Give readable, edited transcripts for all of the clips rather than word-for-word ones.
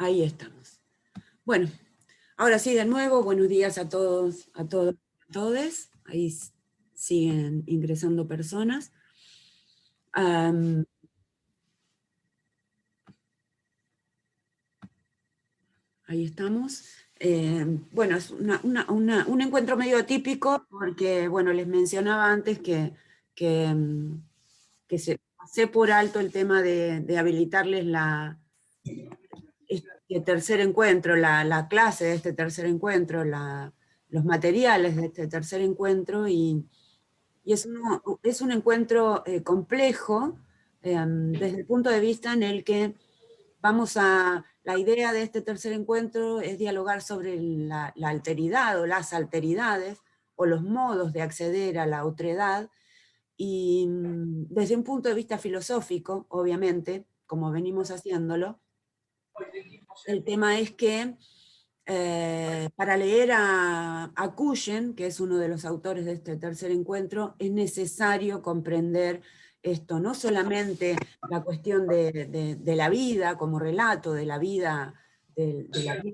Ahí estamos. Bueno, ahora sí, de nuevo, buenos días a todos, a todes. Ahí siguen ingresando personas. Ahí estamos. Bueno, es un encuentro medio atípico porque, bueno, les mencionaba antes que se pasé por alto el tema de habilitarles este tercer encuentro, la clase de este tercer encuentro, los materiales de este tercer encuentro, y es un encuentro complejo desde el punto de vista en el que la idea de este tercer encuentro es dialogar sobre la alteridad o las alteridades o los modos de acceder a la otredad, y desde un punto de vista filosófico, obviamente, como venimos haciéndolo. El tema es que para leer a Cuyen, que es uno de los autores de este tercer encuentro, es necesario comprender esto, no solamente la cuestión de la vida como relato, de la vida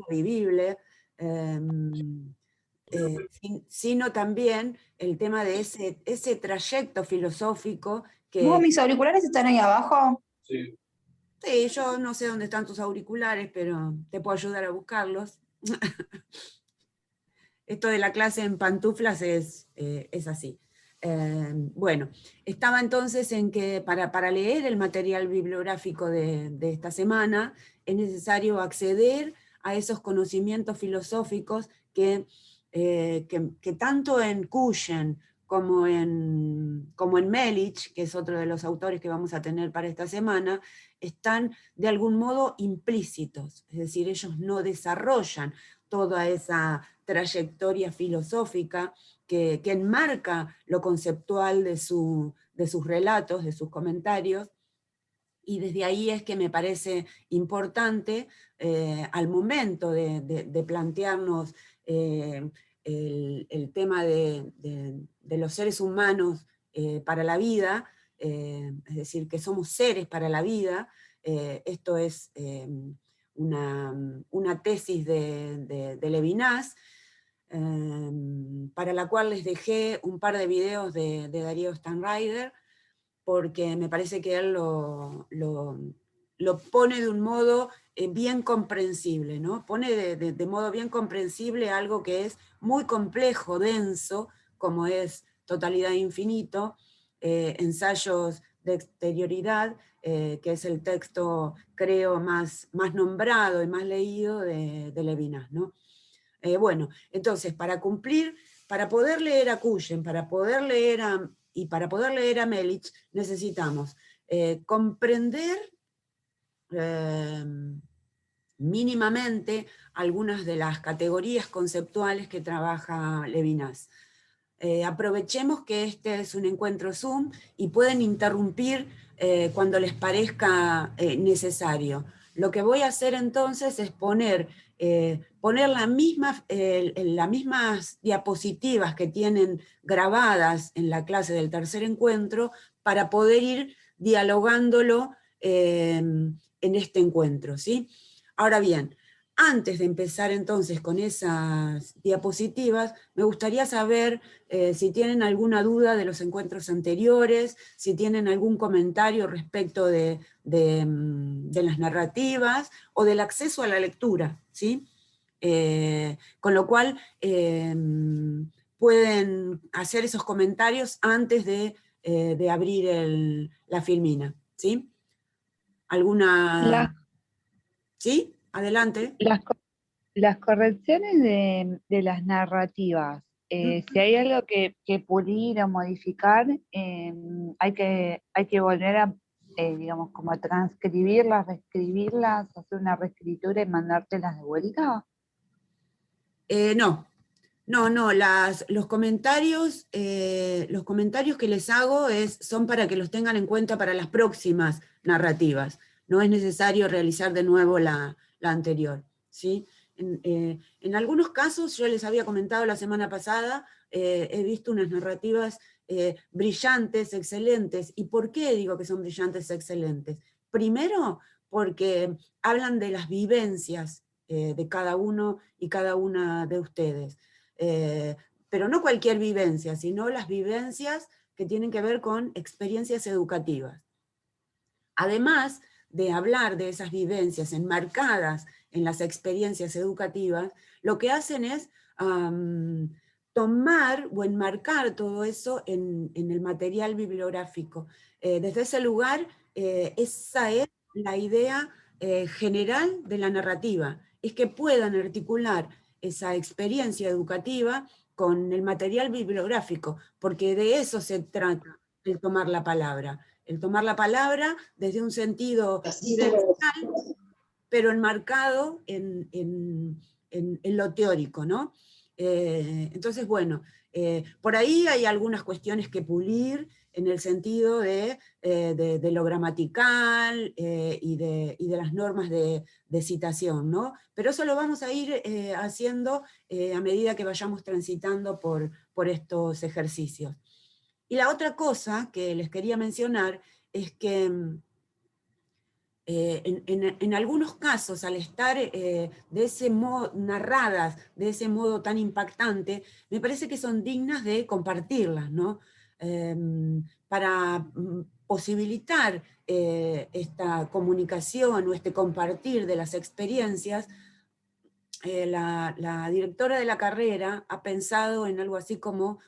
vivible, eh, sino también el tema de ese trayecto filosófico ¿Vos, que... mis auriculares están ahí abajo? Sí. Sí, yo no sé dónde están tus auriculares, pero te puedo ayudar a buscarlos. Esto de la clase en pantuflas es así. Bueno, estaba entonces en que para leer el material bibliográfico de esta semana es necesario acceder a esos conocimientos filosóficos que tanto en Cuyen como en Melich, que es otro de los autores que vamos a tener para esta semana, están de algún modo implícitos, es decir, ellos no desarrollan toda esa trayectoria filosófica que enmarca lo conceptual de sus relatos, de sus comentarios, y desde ahí es que me parece importante al momento de plantearnos el tema de los seres humanos para la vida, es decir, que somos seres para la vida. Esto es una tesis de Levinas, para la cual les dejé un par de videos de Darío Stanrider, porque me parece que él lo pone de un modo bien comprensible, ¿no? Pone de modo bien comprensible algo que es muy complejo, denso, como es Totalidad e Infinito, ensayos de exterioridad, que es el texto, creo, más nombrado y más leído de Levinas, ¿no? Bueno, entonces, para poder leer a Cuyen, para poder leer a Melich, necesitamos comprender mínimamente algunas de las categorías conceptuales que trabaja Levinas. Aprovechemos que este es un encuentro Zoom y pueden interrumpir cuando les parezca necesario. Lo que voy a hacer entonces es poner las mismas diapositivas que tienen grabadas en la clase del tercer encuentro para poder ir dialogándolo en este encuentro, ¿sí? Ahora bien, antes de empezar entonces con esas diapositivas, me gustaría saber si tienen alguna duda de los encuentros anteriores, si tienen algún comentario respecto de las narrativas o del acceso a la lectura, ¿sí? Con lo cual pueden hacer esos comentarios antes de abrir la filmina, ¿sí? ¿Alguna? ¿Sí? Adelante. Las correcciones de las narrativas, si hay algo que pulir o modificar, hay que volver a, digamos, como a transcribirlas, reescribirlas, hacer una reescritura y mandártelas de vuelta. No, los comentarios que les hago son para que los tengan en cuenta para las próximas narrativas. No es necesario realizar de nuevo la anterior, ¿sí? En algunos casos, yo les había comentado la semana pasada, he visto unas narrativas brillantes, excelentes. ¿Y por qué digo que son brillantes, excelentes? Primero, porque hablan de las vivencias de cada uno y cada una de ustedes. Pero no cualquier vivencia, sino las vivencias que tienen que ver con experiencias educativas. Además de hablar de esas vivencias enmarcadas en las experiencias educativas, lo que hacen es tomar o enmarcar todo eso en el material bibliográfico. Desde ese lugar, esa es la idea general de la narrativa, es que puedan articular esa experiencia educativa con el material bibliográfico, porque de eso se trata el tomar la palabra. El tomar la palabra desde un sentido vivencial, pero enmarcado en lo teórico, ¿no? Entonces, bueno, por ahí hay algunas cuestiones que pulir en el sentido de lo gramatical y de las normas de citación, ¿no? Pero eso lo vamos a ir haciendo a medida que vayamos transitando por estos ejercicios. Y la otra cosa que les quería mencionar es que en algunos casos, al estar de ese modo, narradas de ese modo tan impactante, me parece que son dignas de compartirlas, ¿no? Para posibilitar esta comunicación o este compartir de las experiencias, la directora de la carrera ha pensado en algo así como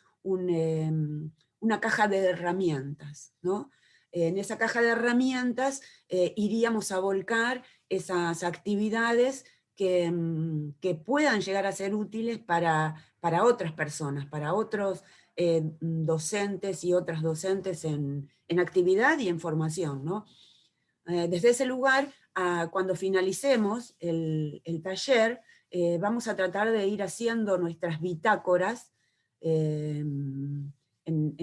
una caja de herramientas, ¿no? En esa caja de herramientas iríamos a volcar esas actividades que puedan llegar a ser útiles para otras personas, para otros docentes y otras docentes en actividad y en formación, ¿no? Desde ese lugar, cuando finalicemos el taller, vamos a tratar de ir haciendo nuestras bitácoras en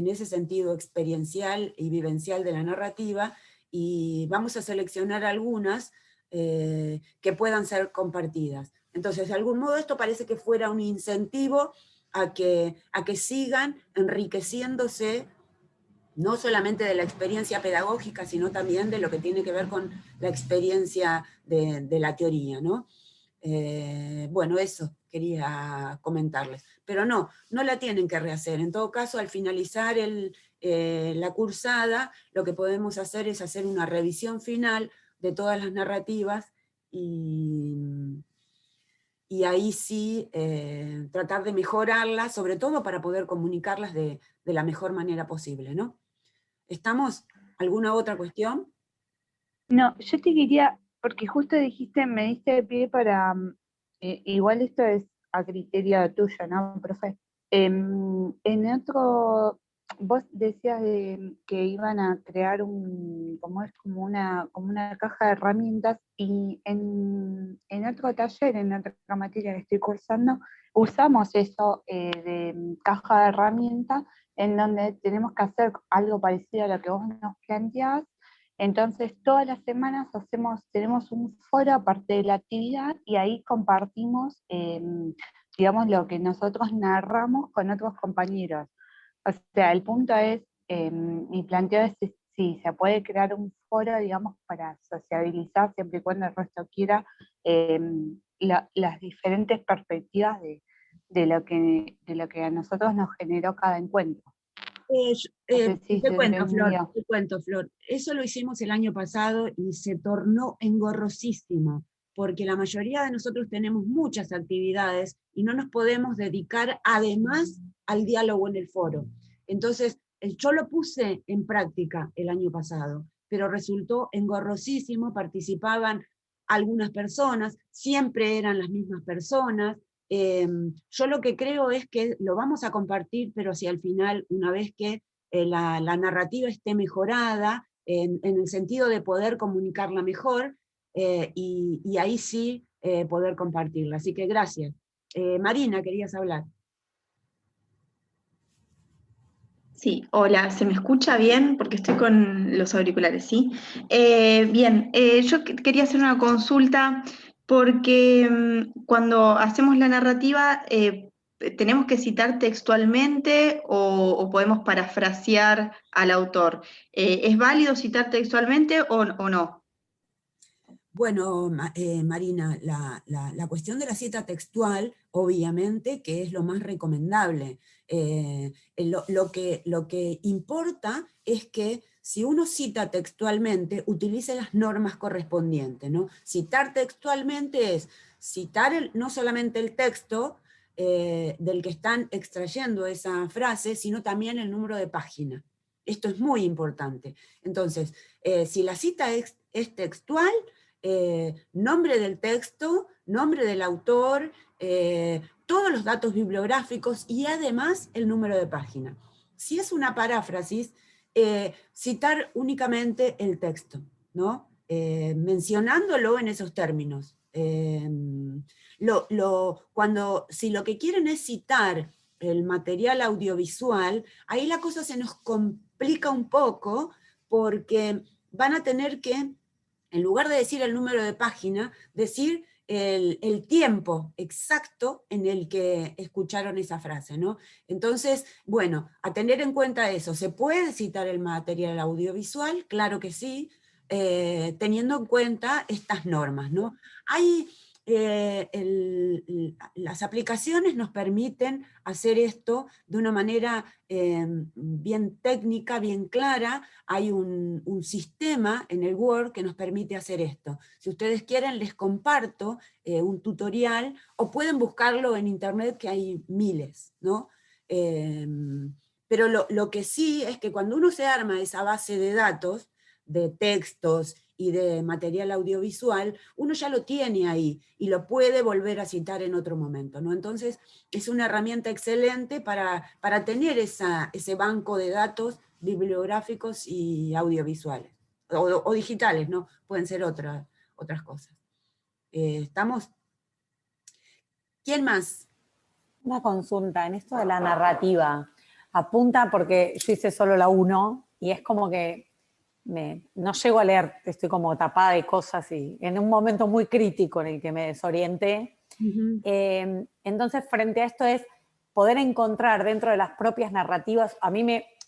ese sentido experiencial y vivencial de la narrativa, y vamos a seleccionar algunas que puedan ser compartidas. Entonces, de algún modo esto parece que fuera un incentivo a que sigan enriqueciéndose no solamente de la experiencia pedagógica, sino también de lo que tiene que ver con la experiencia de la teoría, ¿no? Bueno, eso quería comentarles. Pero no la tienen que rehacer. En todo caso, al finalizar la cursada, lo que podemos hacer es hacer una revisión final de todas las narrativas y ahí sí tratar de mejorarlas, sobre todo para poder comunicarlas de la mejor manera posible, ¿no? ¿Estamos? ¿Alguna otra cuestión? No, yo te quería, porque justo dijiste, me diste pie para, igual esto es a criterio tuyo, ¿no, profe? En otro, vos decías que iban a crear como una caja de herramientas, y en otro taller, en otra materia que estoy cursando, usamos eso de caja de herramientas, en donde tenemos que hacer algo parecido a lo que vos nos planteás. Entonces, todas las semanas tenemos un foro aparte de la actividad, y ahí compartimos, digamos, lo que nosotros narramos con otros compañeros. O sea, el punto es, mi planteo es si se puede crear un foro, digamos, para sociabilizar, siempre y cuando el resto quiera, las diferentes perspectivas de lo que a nosotros nos generó cada encuentro. No sé si se entendió. Te cuento, Flor. Eso lo hicimos el año pasado y se tornó engorrosísimo, porque la mayoría de nosotros tenemos muchas actividades y no nos podemos dedicar además al diálogo en el foro. Entonces, yo lo puse en práctica el año pasado, pero resultó engorrosísimo, participaban algunas personas, siempre eran las mismas personas. Yo lo que creo es que lo vamos a compartir, pero si al final, una vez que la narrativa esté mejorada, en el sentido de poder comunicarla mejor, y ahí sí poder compartirla. Así que gracias. Marina, querías hablar. Sí, hola, ¿se me escucha bien? Porque estoy con los auriculares, ¿sí? Bien, yo quería hacer una consulta porque cuando hacemos la narrativa, ¿tenemos que citar textualmente o podemos parafrasear al autor? ¿Es válido citar textualmente o no? Bueno, Marina, la cuestión de la cita textual, obviamente, que es lo más recomendable. Lo que importa es que si uno cita textualmente, utilice las normas correspondientes, ¿no? Citar textualmente es citar no solamente el texto del que están extrayendo esa frase, sino también el número de página. Esto es muy importante. Entonces, si la cita es textual, nombre del texto, nombre del autor, todos los datos bibliográficos y además el número de página. Si es una paráfrasis, citar únicamente el texto, ¿no? Mencionándolo en esos términos. Si lo que quieren es citar el material audiovisual, ahí la cosa se nos complica un poco porque van a tener que, en lugar de decir el número de página, decir el tiempo exacto en el que escucharon esa frase, ¿no? Entonces, bueno, a tener en cuenta eso. ¿Se puede citar el material audiovisual? Claro que sí, teniendo en cuenta estas normas, ¿no? Hay... las aplicaciones nos permiten hacer esto de una manera bien técnica, bien clara. Hay un sistema en el Word que nos permite hacer esto. Si ustedes quieren, les comparto un tutorial, o pueden buscarlo en internet, que hay miles, ¿no? Pero lo que sí es que cuando uno se arma esa base de datos, de textos y de material audiovisual, uno ya lo tiene ahí y lo puede volver a citar en otro momento, ¿no? Entonces es una herramienta excelente para tener ese banco de datos bibliográficos y audiovisuales, o digitales, ¿no? Pueden ser otras cosas. ¿Estamos? ¿Quién más? Una consulta, en esto de la narrativa, apunta porque yo hice solo la 1 y es como que no llego a leer, estoy como tapada de cosas y en un momento muy crítico en el que me desorienté. Entonces, frente a esto es poder encontrar dentro de las propias narrativas,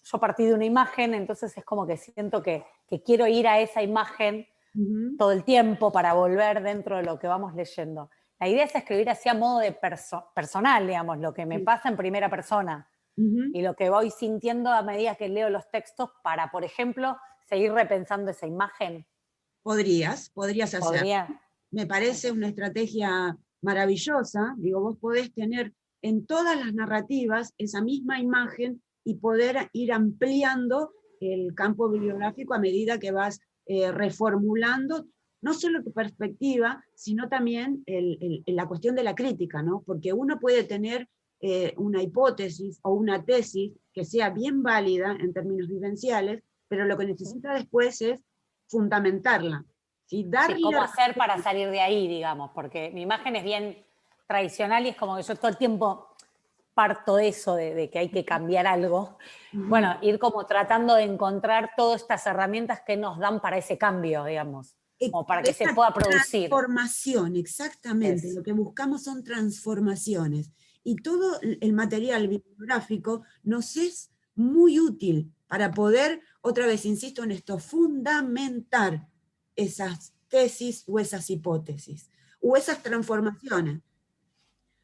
yo partí de una imagen, entonces es como que siento que quiero ir a esa imagen todo el tiempo para volver dentro de lo que vamos leyendo. La idea es escribir así a modo de personal, digamos, lo que me pasa en primera persona y lo que voy sintiendo a medida que leo los textos para, por ejemplo, seguir repensando esa imagen. Podrías hacer. ¿Podría? Me parece una estrategia maravillosa. Digo, vos podés tener en todas las narrativas esa misma imagen y poder ir ampliando el campo bibliográfico a medida que vas reformulando no solo tu perspectiva, sino también la cuestión de la crítica, ¿no? Porque uno puede tener una hipótesis o una tesis que sea bien válida en términos vivenciales, pero lo que necesita después es fundamentarla. ¿Sí? Sí, ¿cómo hacer para salir de ahí, digamos? Porque mi imagen es bien tradicional y es como que yo todo el tiempo parto de eso, de que hay que cambiar algo. Bueno, ir como tratando de encontrar todas estas herramientas que nos dan para ese cambio, digamos, como para que se pueda producir. Transformación, exactamente. Lo que buscamos son transformaciones. Y todo el material bibliográfico nos es muy útil para poder, otra vez insisto en esto, fundamentar esas tesis o esas hipótesis, o esas transformaciones.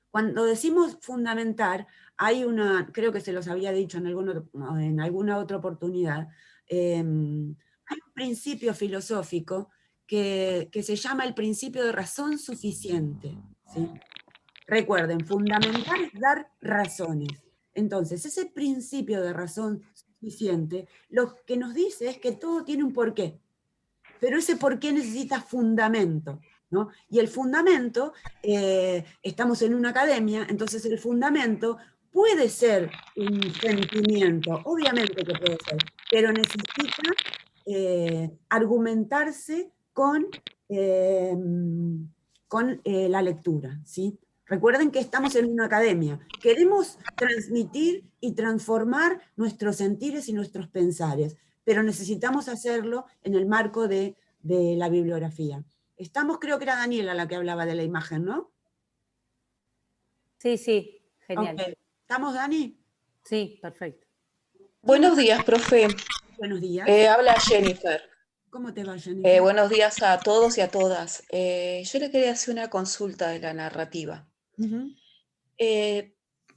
Cuando decimos fundamentar, hay creo que se los había dicho en alguna otra oportunidad, hay un principio filosófico que se llama el principio de razón suficiente, ¿sí? Recuerden, fundamentar es dar razones. Entonces, ese principio de razón suficiente, lo que nos dice es que todo tiene un porqué, pero ese porqué necesita fundamento, ¿no? Y el fundamento, estamos en una academia, entonces el fundamento puede ser un sentimiento, obviamente que puede ser, pero necesita argumentarse con la lectura, ¿sí? Recuerden que estamos en una academia. Queremos transmitir y transformar nuestros sentires y nuestros pensares, pero necesitamos hacerlo en el marco de la bibliografía. Creo que era Daniela la que hablaba de la imagen, ¿no? Sí, sí, genial. Okay. ¿Estamos, Dani? Sí, perfecto. Buenos días, profe. Buenos días. Habla Jennifer. ¿Cómo te va, Jennifer? Buenos días a todos y a todas. Yo le quería hacer una consulta de la narrativa. Ujú.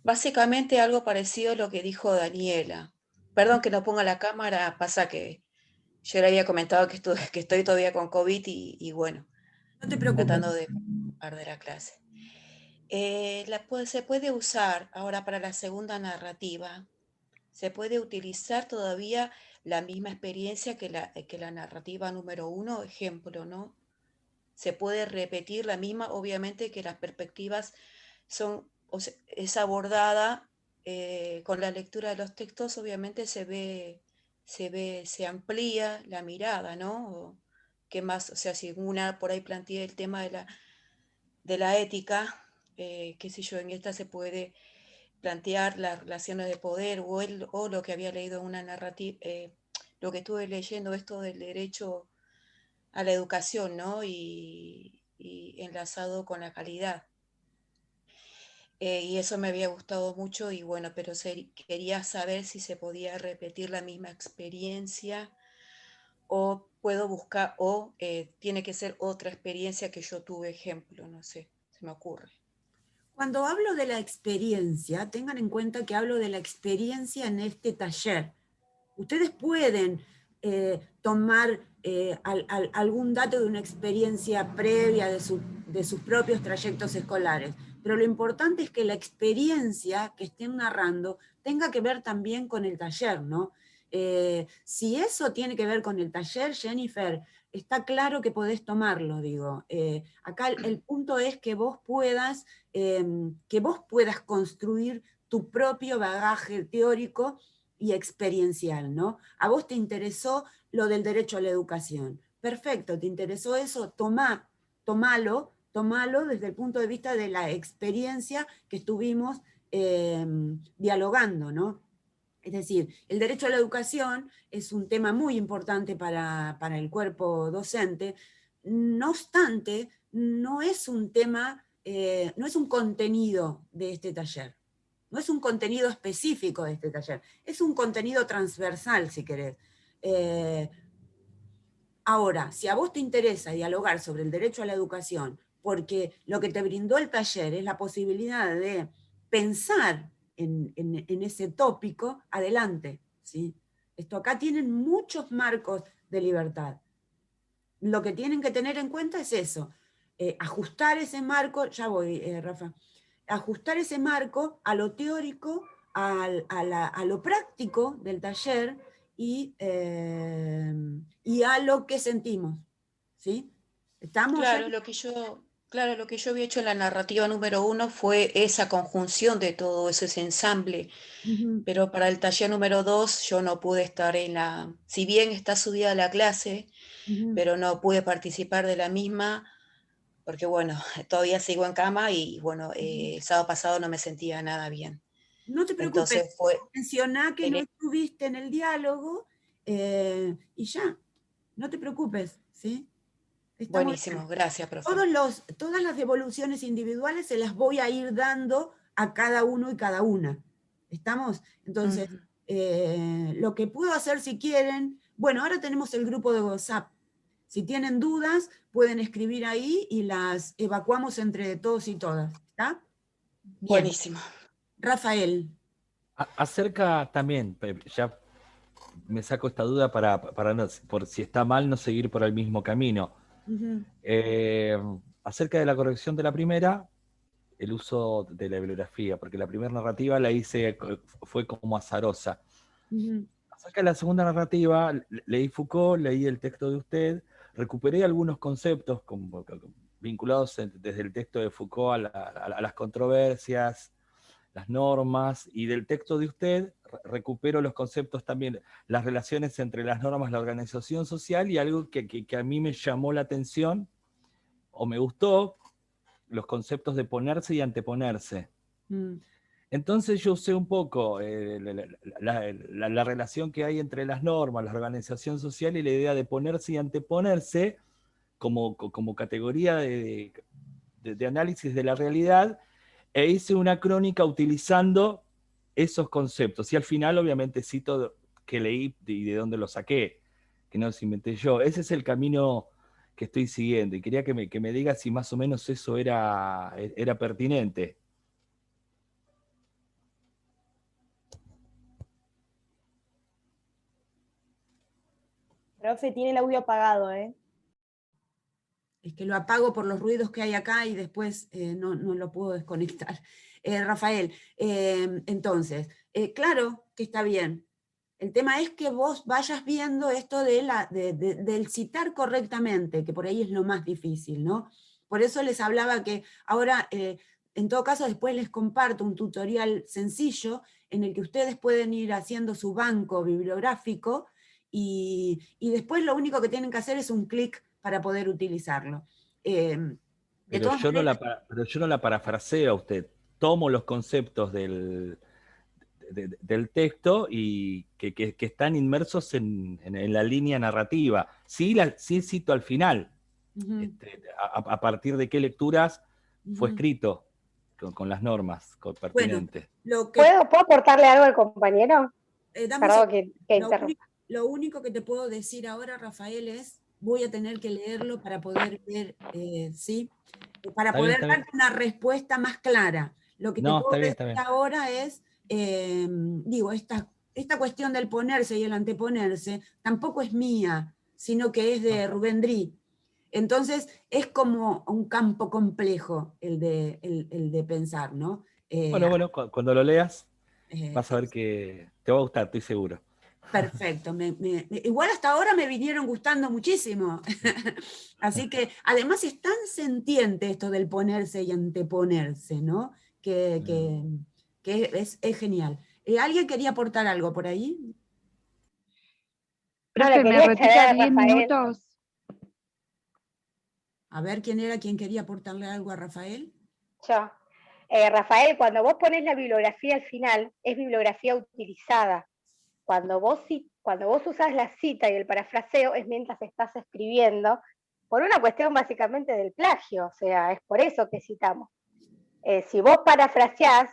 Básicamente algo parecido a lo que dijo Daniela. Perdón que no ponga la cámara, pasa que yo le había comentado que estoy todavía con COVID y bueno, No te preocupes. tratando de perder la clase. Se puede usar ahora para la segunda narrativa, se puede utilizar todavía la misma experiencia que la narrativa número 1, ejemplo, ¿no? Se puede repetir la misma, obviamente que las perspectivas es abordada con la lectura de los textos, obviamente se amplía la mirada, ¿no? ¿Qué más? O sea, si una por ahí plantea el tema de la ética, qué sé yo, en esta se puede plantear las relaciones de poder o lo que había leído en una narrativa, lo que estuve leyendo, esto del derecho a la educación, ¿no? Y enlazado con la calidad. Y eso me había gustado mucho y bueno, pero quería saber si se podía repetir la misma experiencia o puedo buscar, o tiene que ser otra experiencia que yo tuve, ejemplo, no sé, se me ocurre. Cuando hablo de la experiencia, tengan en cuenta que hablo de la experiencia en este taller. Ustedes pueden tomar algún dato de una experiencia previa de sus propios trayectos escolares, pero lo importante es que la experiencia que estén narrando tenga que ver también con el taller, ¿no? Si eso tiene que ver con el taller, Jennifer, está claro que podés tomarlo, digo. Acá el punto es que vos puedas construir tu propio bagaje teórico y experiencial, ¿no? A vos te interesó lo del derecho a la educación. Perfecto, te interesó eso, tomalo desde el punto de vista de la experiencia que estuvimos dialogando, ¿no? Es decir, el derecho a la educación es un tema muy importante para el cuerpo docente. No obstante, no es un tema, no es un contenido de este taller. No es un contenido específico de este taller. Es un contenido transversal, si querés. Ahora, si a vos te interesa dialogar sobre el derecho a la educación, porque lo que te brindó el taller es la posibilidad de pensar en ese tópico, adelante, ¿sí? Esto acá tienen muchos marcos de libertad. Lo que tienen que tener en cuenta es eso, ajustar ese marco, ya voy, Rafa, ajustar ese marco a lo teórico, a lo práctico del taller y a lo que sentimos, ¿sí? ¿Estamos? Claro, lo que yo había hecho en la narrativa número 1 fue esa conjunción de todo eso, ese ensamble. Uh-huh. Pero para el taller número 2 yo no pude estar si bien está subida la clase, Uh-huh. pero no pude participar de la misma, porque bueno, todavía sigo en cama y bueno, el sábado pasado no me sentía nada bien. No te preocupes, Entonces fue... mencioná que no estuviste en el diálogo y ya, no te preocupes, ¿sí? Está buenísimo, gracias, profe. Todas las devoluciones individuales se las voy a ir dando a cada uno y cada una. ¿Estamos? Entonces, lo que puedo hacer si quieren, bueno, ahora tenemos el grupo de WhatsApp. Si tienen dudas, pueden escribir ahí y las evacuamos entre todos y todas. ¿Está? Bien. Buenísimo. Rafael. Acerca también, ya me saco esta duda por si está mal no seguir por el mismo camino. Uh-huh. Acerca de la corrección de la primera, el uso de la bibliografía, porque la primera narrativa la hice, fue como azarosa. Uh-huh. Acerca de la segunda narrativa, leí Foucault, leí el texto de usted, recuperé algunos conceptos vinculados desde el texto de Foucault a las controversias, las normas, y del texto de usted recupero los conceptos también, las relaciones entre las normas, la organización social, y algo que a mí me llamó la atención, o me gustó, los conceptos de ponerse y anteponerse. Entonces yo usé un poco la relación que hay entre las normas, la organización social y la idea de ponerse y anteponerse como categoría de análisis de la realidad, e hice una crónica utilizando esos conceptos. Y al final, obviamente, cito que leí y de dónde lo saqué. inventé yo. Ese es el camino que estoy siguiendo, y quería que me digas si más o menos eso era pertinente. Profe, tiene el audio apagado, ¿eh? Es que lo apago por los ruidos que hay acá y después no lo puedo desconectar. Rafael, entonces, claro que está bien. El tema es que vos vayas viendo esto del citar correctamente, que por ahí es lo más difícil, ¿no? Por eso les hablaba que ahora, en todo caso, después les comparto un tutorial sencillo en el que ustedes pueden ir haciendo su banco bibliográfico y después lo único que tienen que hacer es un clic para poder utilizarlo. Pero yo no la parafraseo a usted. Tomo los conceptos del texto y que están inmersos en la línea narrativa. Sí cito al final, a partir de qué lecturas fue escrito con las normas pertinentes. Bueno, ¿Puedo aportarle algo al compañero? Perdón que interrumpa. Lo único que te puedo decir ahora, Rafael, es voy a tener que leerlo para poder ver, ¿sí? Para poder darte una respuesta más clara. Lo que te puedo decir ahora es, digo, esta cuestión del ponerse y el anteponerse tampoco es mía, sino que es de Rubén Dri. Entonces es como un campo complejo el de pensar, ¿no? Bueno, cuando lo leas vas a ver que te va a gustar, estoy seguro. Perfecto, igual hasta ahora me vinieron gustando muchísimo. Así que además es tan sentiente esto del ponerse y anteponerse, ¿no? Que es genial. ¿Alguien quería aportar algo por ahí? Profe, ¿me retira 10 minutos? A ver, ¿quién era quien quería aportarle algo a Rafael? Yo. Rafael, cuando vos pones la bibliografía al final, es bibliografía utilizada. Cuando vos usás la cita y el parafraseo es mientras estás escribiendo, por una cuestión básicamente del plagio, o sea, es por eso que citamos. Si vos parafraseás,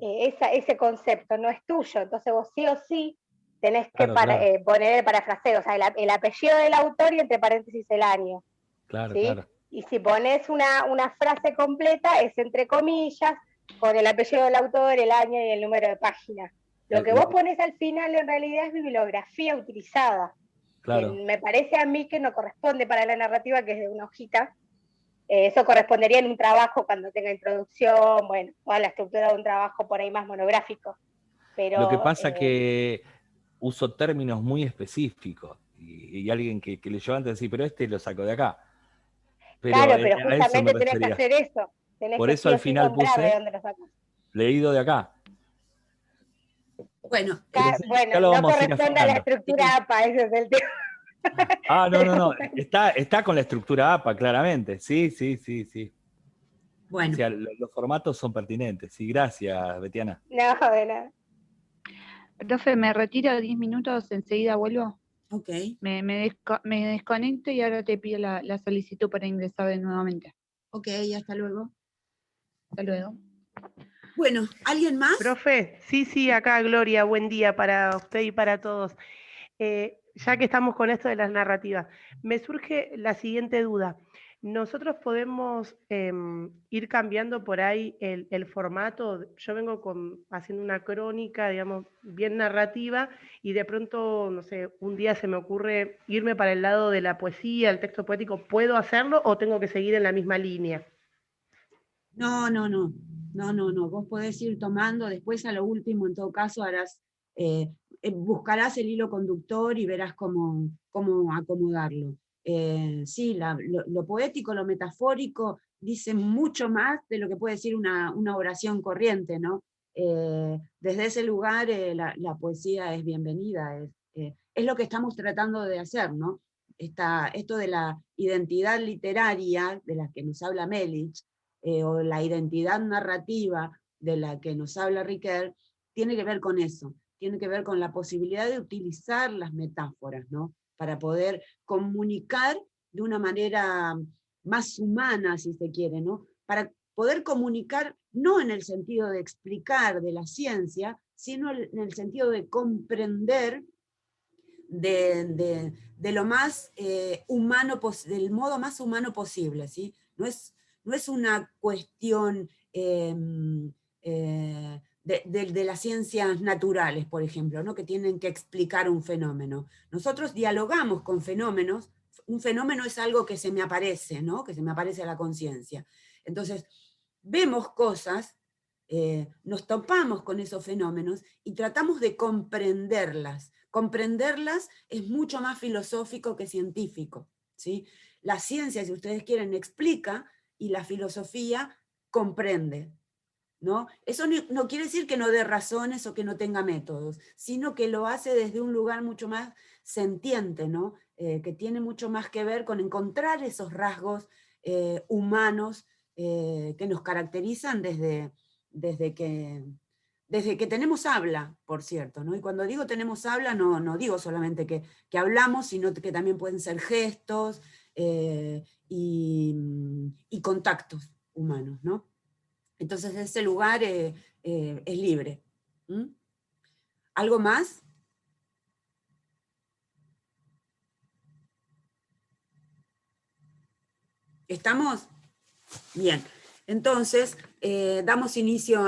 ese concepto no es tuyo, entonces vos sí o sí tenés que poner el parafraseo, o sea, el apellido del autor y entre paréntesis el año. Claro, ¿sí? claro. Y si pones una frase completa, es entre comillas, con el apellido del autor, el año y el número de página. Lo que vos pones al final en realidad es bibliografía utilizada. Claro. Que me parece a mí que no corresponde para la narrativa, que es de una hojita. Eso correspondería en un trabajo cuando tenga introducción, bueno, toda la estructura de un trabajo por ahí más monográfico. Pero, lo que pasa que uso términos muy específicos y alguien que leyó antes decía, pero este lo saco de acá. Pero claro, pero justamente tenés que hacer eso. Por eso al final puse de dónde lo sacas. Leído de acá. Bueno, no corresponde a la estructura APA, ese es el tema. No. Está con la estructura APA, claramente. Sí. Bueno. O sea, los formatos son pertinentes. Sí, gracias, Betiana. No, de nada. Profe, me retiro 10 minutos, enseguida vuelvo. Ok. Me desconecto y ahora te pido la solicitud para ingresar de nuevamente. Ok, hasta luego. Hasta luego. Bueno, ¿alguien más? Profe, sí, acá Gloria, buen día para usted y para todos. Ya que estamos con esto de las narrativas, me surge la siguiente duda. ¿Nosotros podemos ir cambiando por ahí el formato? Yo vengo haciendo una crónica, digamos, bien narrativa, y de pronto, no sé, un día se me ocurre irme para el lado de la poesía, el texto poético. ¿Puedo hacerlo o tengo que seguir en la misma línea? No. Vos podés ir tomando, después a lo último, en todo caso, harás, buscarás el hilo conductor y verás cómo acomodarlo. Sí, lo poético, lo metafórico, dice mucho más de lo que puede decir una oración corriente, ¿no? Desde ese lugar la poesía es bienvenida, es lo que estamos tratando de hacer, ¿no? Esto de la identidad literaria, de la que nos habla Melich, o la identidad narrativa de la que nos habla Riquer, tiene que ver con eso, tiene que ver con la posibilidad de utilizar las metáforas, ¿no? Para poder comunicar de una manera más humana, si se quiere, ¿no? Para poder comunicar no en el sentido de explicar de la ciencia, sino en el sentido de comprender de lo más humano, del modo más humano posible, ¿sí? No es una cuestión de las ciencias naturales, por ejemplo, ¿no? Que tienen que explicar un fenómeno. Nosotros dialogamos con fenómenos. Un fenómeno es algo que se me aparece, ¿no? Que se me aparece a la conciencia. Entonces, vemos cosas, nos topamos con esos fenómenos y tratamos de comprenderlas. Comprenderlas es mucho más filosófico que científico, ¿sí? La ciencia, si ustedes quieren, explica, y la filosofía comprende, ¿no? Eso no quiere decir que no dé razones o que no tenga métodos, sino que lo hace desde un lugar mucho más sentiente, ¿no? Que tiene mucho más que ver con encontrar esos rasgos humanos que nos caracterizan desde que tenemos habla, por cierto, ¿no? Y cuando digo tenemos habla, no digo solamente que hablamos, sino que también pueden ser gestos y contactos humanos, ¿no? Entonces ese lugar es libre. ¿Mm? ¿Algo más? ¿Estamos? Bien. Entonces, damos inicio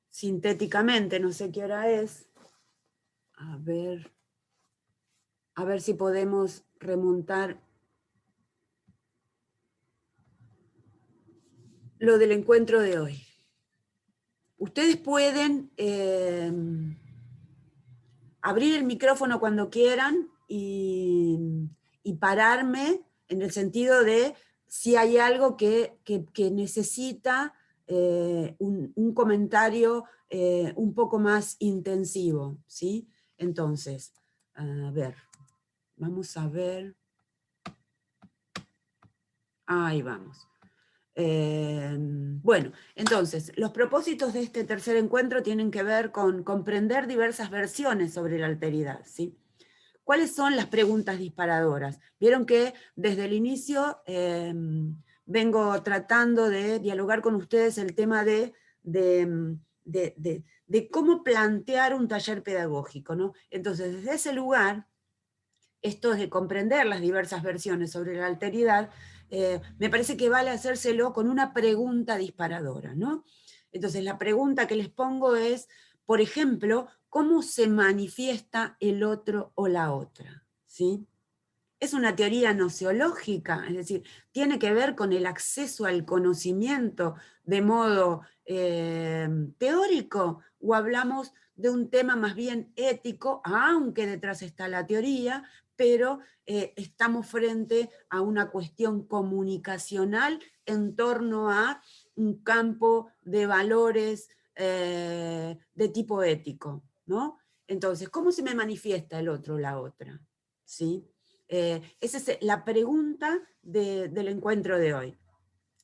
sintéticamente, no sé qué hora es. A ver si podemos remontar lo del encuentro de hoy. Ustedes pueden abrir el micrófono cuando quieran y pararme en el sentido de si hay algo que necesita un comentario un poco más intensivo, ¿sí? Entonces, a ver, vamos a ver. Ahí vamos. Bueno, entonces, los propósitos de este tercer encuentro tienen que ver con comprender diversas versiones sobre la alteridad, ¿sí? ¿Cuáles son las preguntas disparadoras? Vieron que desde el inicio vengo tratando de dialogar con ustedes el tema de cómo plantear un taller pedagógico, ¿no? Entonces, desde ese lugar, esto de comprender las diversas versiones sobre la alteridad, me parece que vale hacérselo con una pregunta disparadora, ¿no? Entonces la pregunta que les pongo es, por ejemplo, ¿cómo se manifiesta el otro o la otra? ¿Sí? Es una teoría nociológica, es decir, tiene que ver con el acceso al conocimiento de modo teórico, o hablamos de un tema más bien ético, aunque detrás está la teoría, pero estamos frente a una cuestión comunicacional en torno a un campo de valores de tipo ético, ¿no? Entonces, ¿cómo se me manifiesta el otro o la otra? ¿Sí? Esa es la pregunta del encuentro de hoy.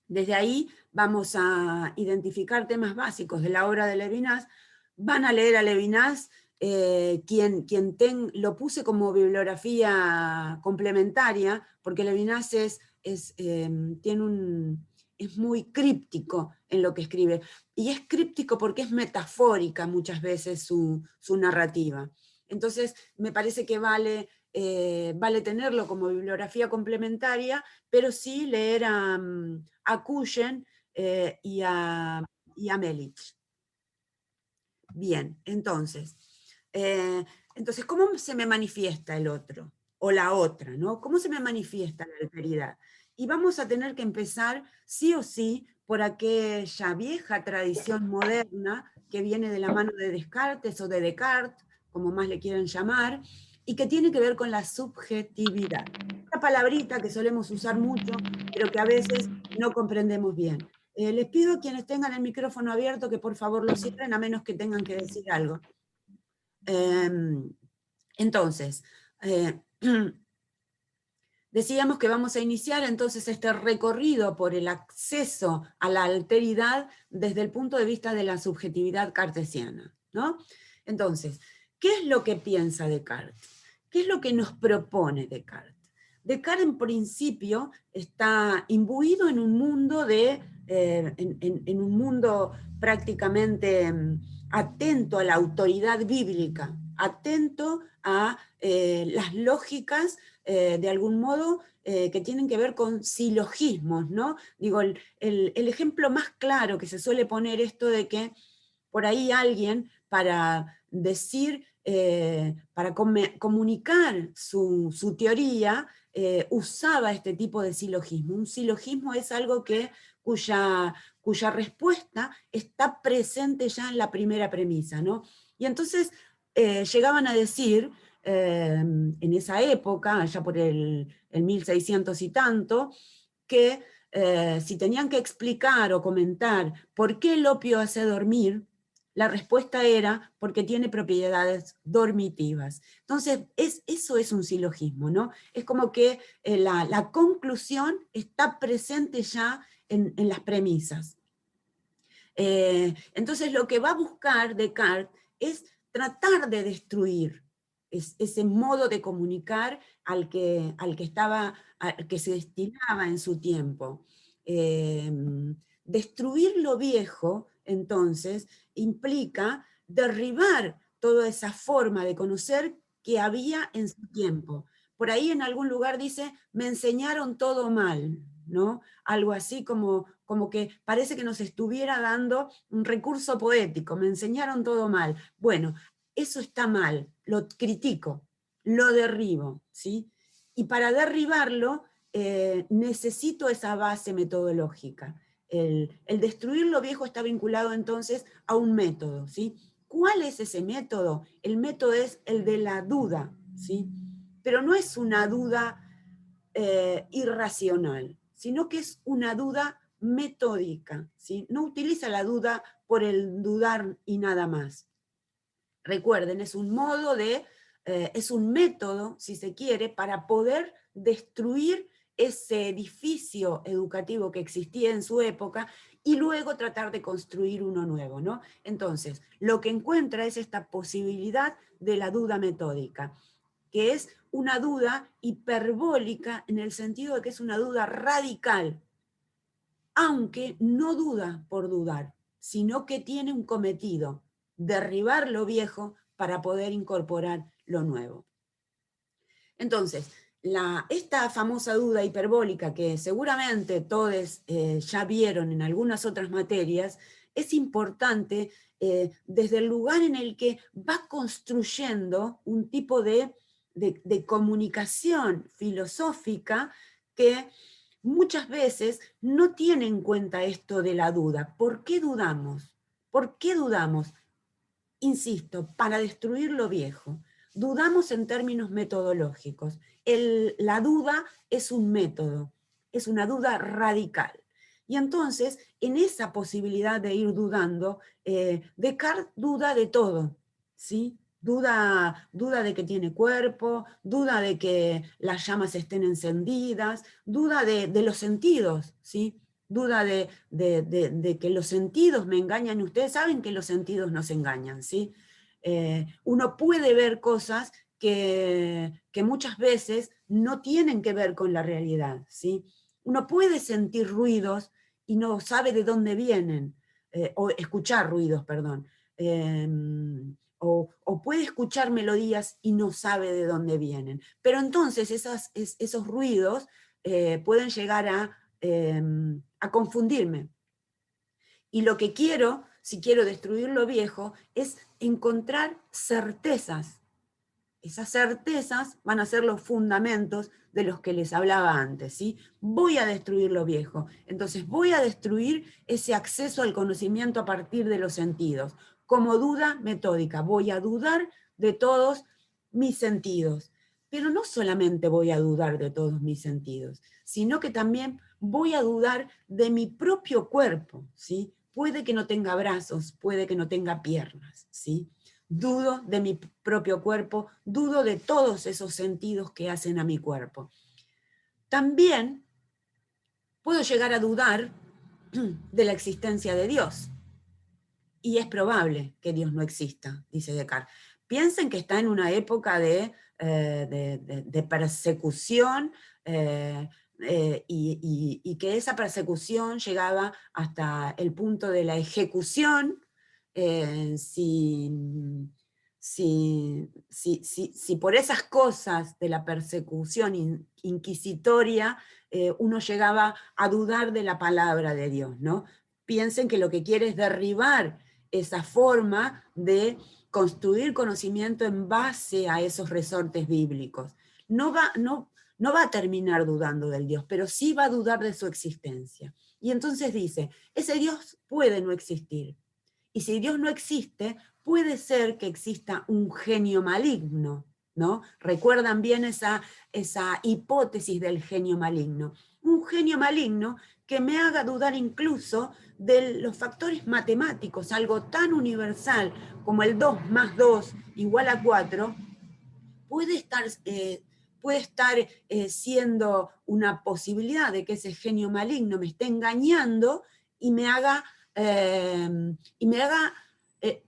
Desde ahí vamos a identificar temas básicos de la obra de Levinas. Van a leer a Levinas, lo puse como bibliografía complementaria, porque Levinas es muy críptico en lo que escribe, y es críptico porque es metafórica muchas veces su narrativa. Entonces me parece que vale tenerlo como bibliografía complementaria, pero sí leer a Kuyen y a Melich. Bien, entonces, ¿cómo se me manifiesta el otro? O la otra, ¿no? ¿Cómo se me manifiesta la alteridad? Y vamos a tener que empezar, sí o sí, por aquella vieja tradición moderna que viene de la mano de Descartes o de Descartes, como más le quieren llamar, y que tiene que ver con la subjetividad. Una palabrita que solemos usar mucho, pero que a veces no comprendemos bien. Les pido a quienes tengan el micrófono abierto que por favor lo cierren, a menos que tengan que decir algo. Entonces, decíamos que vamos a iniciar entonces este recorrido por el acceso a la alteridad desde el punto de vista de la subjetividad cartesiana, ¿no? Entonces, ¿qué es lo que piensa Descartes? ¿Qué es lo que nos propone Descartes? Descartes en principio está imbuido en un mundo en un mundo prácticamente atento a la autoridad bíblica, atento a las lógicas, de algún modo, que tienen que ver con silogismos, ¿no? Digo, el ejemplo más claro que se suele poner esto de que por ahí alguien, para decir, para comunicar su teoría, usaba este tipo de silogismo. Un silogismo es algo cuya respuesta está presente ya en la primera premisa, ¿no? Y entonces llegaban a decir, en esa época, allá por el 1600 y tanto, que si tenían que explicar o comentar por qué el opio hace dormir, la respuesta era porque tiene propiedades dormitivas. Entonces, eso es un silogismo, ¿no? Es como que la conclusión está presente ya en las premisas. Entonces, lo que va a buscar Descartes es tratar de destruir ese modo de comunicar al que se destinaba en su tiempo. Destruir lo viejo, entonces, implica derribar toda esa forma de conocer que había en su tiempo. Por ahí en algún lugar dice, me enseñaron todo mal, ¿no? Algo así como que parece que nos estuviera dando un recurso poético, me enseñaron todo mal. Bueno, eso está mal, lo critico, lo derribo, ¿sí? Y para derribarlo necesito esa base metodológica. El destruir lo viejo está vinculado entonces a un método, ¿sí? ¿Cuál es ese método? El método es el de la duda, ¿sí? Pero no es una duda irracional, sino que es una duda metódica, ¿sí? No utiliza la duda por el dudar y nada más. Recuerden, es un modo es un método, si se quiere, para poder destruir ese edificio educativo que existía en su época y luego tratar de construir uno nuevo, ¿no? Entonces, lo que encuentra es esta posibilidad de la duda metódica, que es una duda hiperbólica en el sentido de que es una duda radical, aunque no duda por dudar, sino que tiene un cometido, derribar lo viejo para poder incorporar lo nuevo. Entonces, esta famosa duda hiperbólica que seguramente todos ya vieron en algunas otras materias, es importante desde el lugar en el que va construyendo un tipo de comunicación filosófica que muchas veces no tiene en cuenta esto de la duda. ¿Por qué dudamos? ¿Por qué dudamos? Insisto, para destruir lo viejo. Dudamos en términos metodológicos. La duda es un método, es una duda radical. Y entonces, en esa posibilidad de ir dudando, Descartes duda de todo, ¿sí? Duda de que tiene cuerpo, duda de que las llamas estén encendidas, duda de los sentidos, ¿sí? Duda de que los sentidos me engañan, y ustedes saben que los sentidos nos engañan, ¿sí? Uno puede ver cosas que muchas veces no tienen que ver con la realidad, ¿sí? Uno puede sentir ruidos y no sabe de dónde vienen, o escuchar ruidos, perdón, o puede escuchar melodías y no sabe de dónde vienen. Pero entonces esos ruidos pueden llegar a confundirme. Y lo que quiero, si quiero destruir lo viejo, es encontrar certezas. Esas certezas van a ser los fundamentos de los que les hablaba antes, ¿sí? Voy a destruir lo viejo. Entonces voy a destruir ese acceso al conocimiento a partir de los sentidos. Como duda metódica, voy a dudar de todos mis sentidos. Pero no solamente voy a dudar de todos mis sentidos, sino que también voy a dudar de mi propio cuerpo, ¿sí? Puede que no tenga brazos, puede que no tenga piernas, ¿sí? Dudo de mi propio cuerpo, dudo de todos esos sentidos que hacen a mi cuerpo. También puedo llegar a dudar de la existencia de Dios. Y es probable que Dios no exista, dice Descartes. Piensen que está en una época de persecución, y que esa persecución llegaba hasta el punto de la ejecución, si si por esas cosas de la persecución inquisitoria uno llegaba a dudar de la palabra de Dios, ¿no? Piensen que lo que quiere es derribar esa forma de construir conocimiento en base a esos resortes bíblicos. No va a terminar dudando del Dios, pero sí va a dudar de su existencia. Y entonces dice, ese Dios puede no existir. Y si Dios no existe, puede ser que exista un genio maligno, ¿no? Recuerdan bien esa hipótesis del genio maligno. Un genio maligno que me haga dudar incluso de los factores matemáticos, algo tan universal como el 2 más 2 igual a 4, puede estar siendo una posibilidad de que ese genio maligno me esté engañando y me haga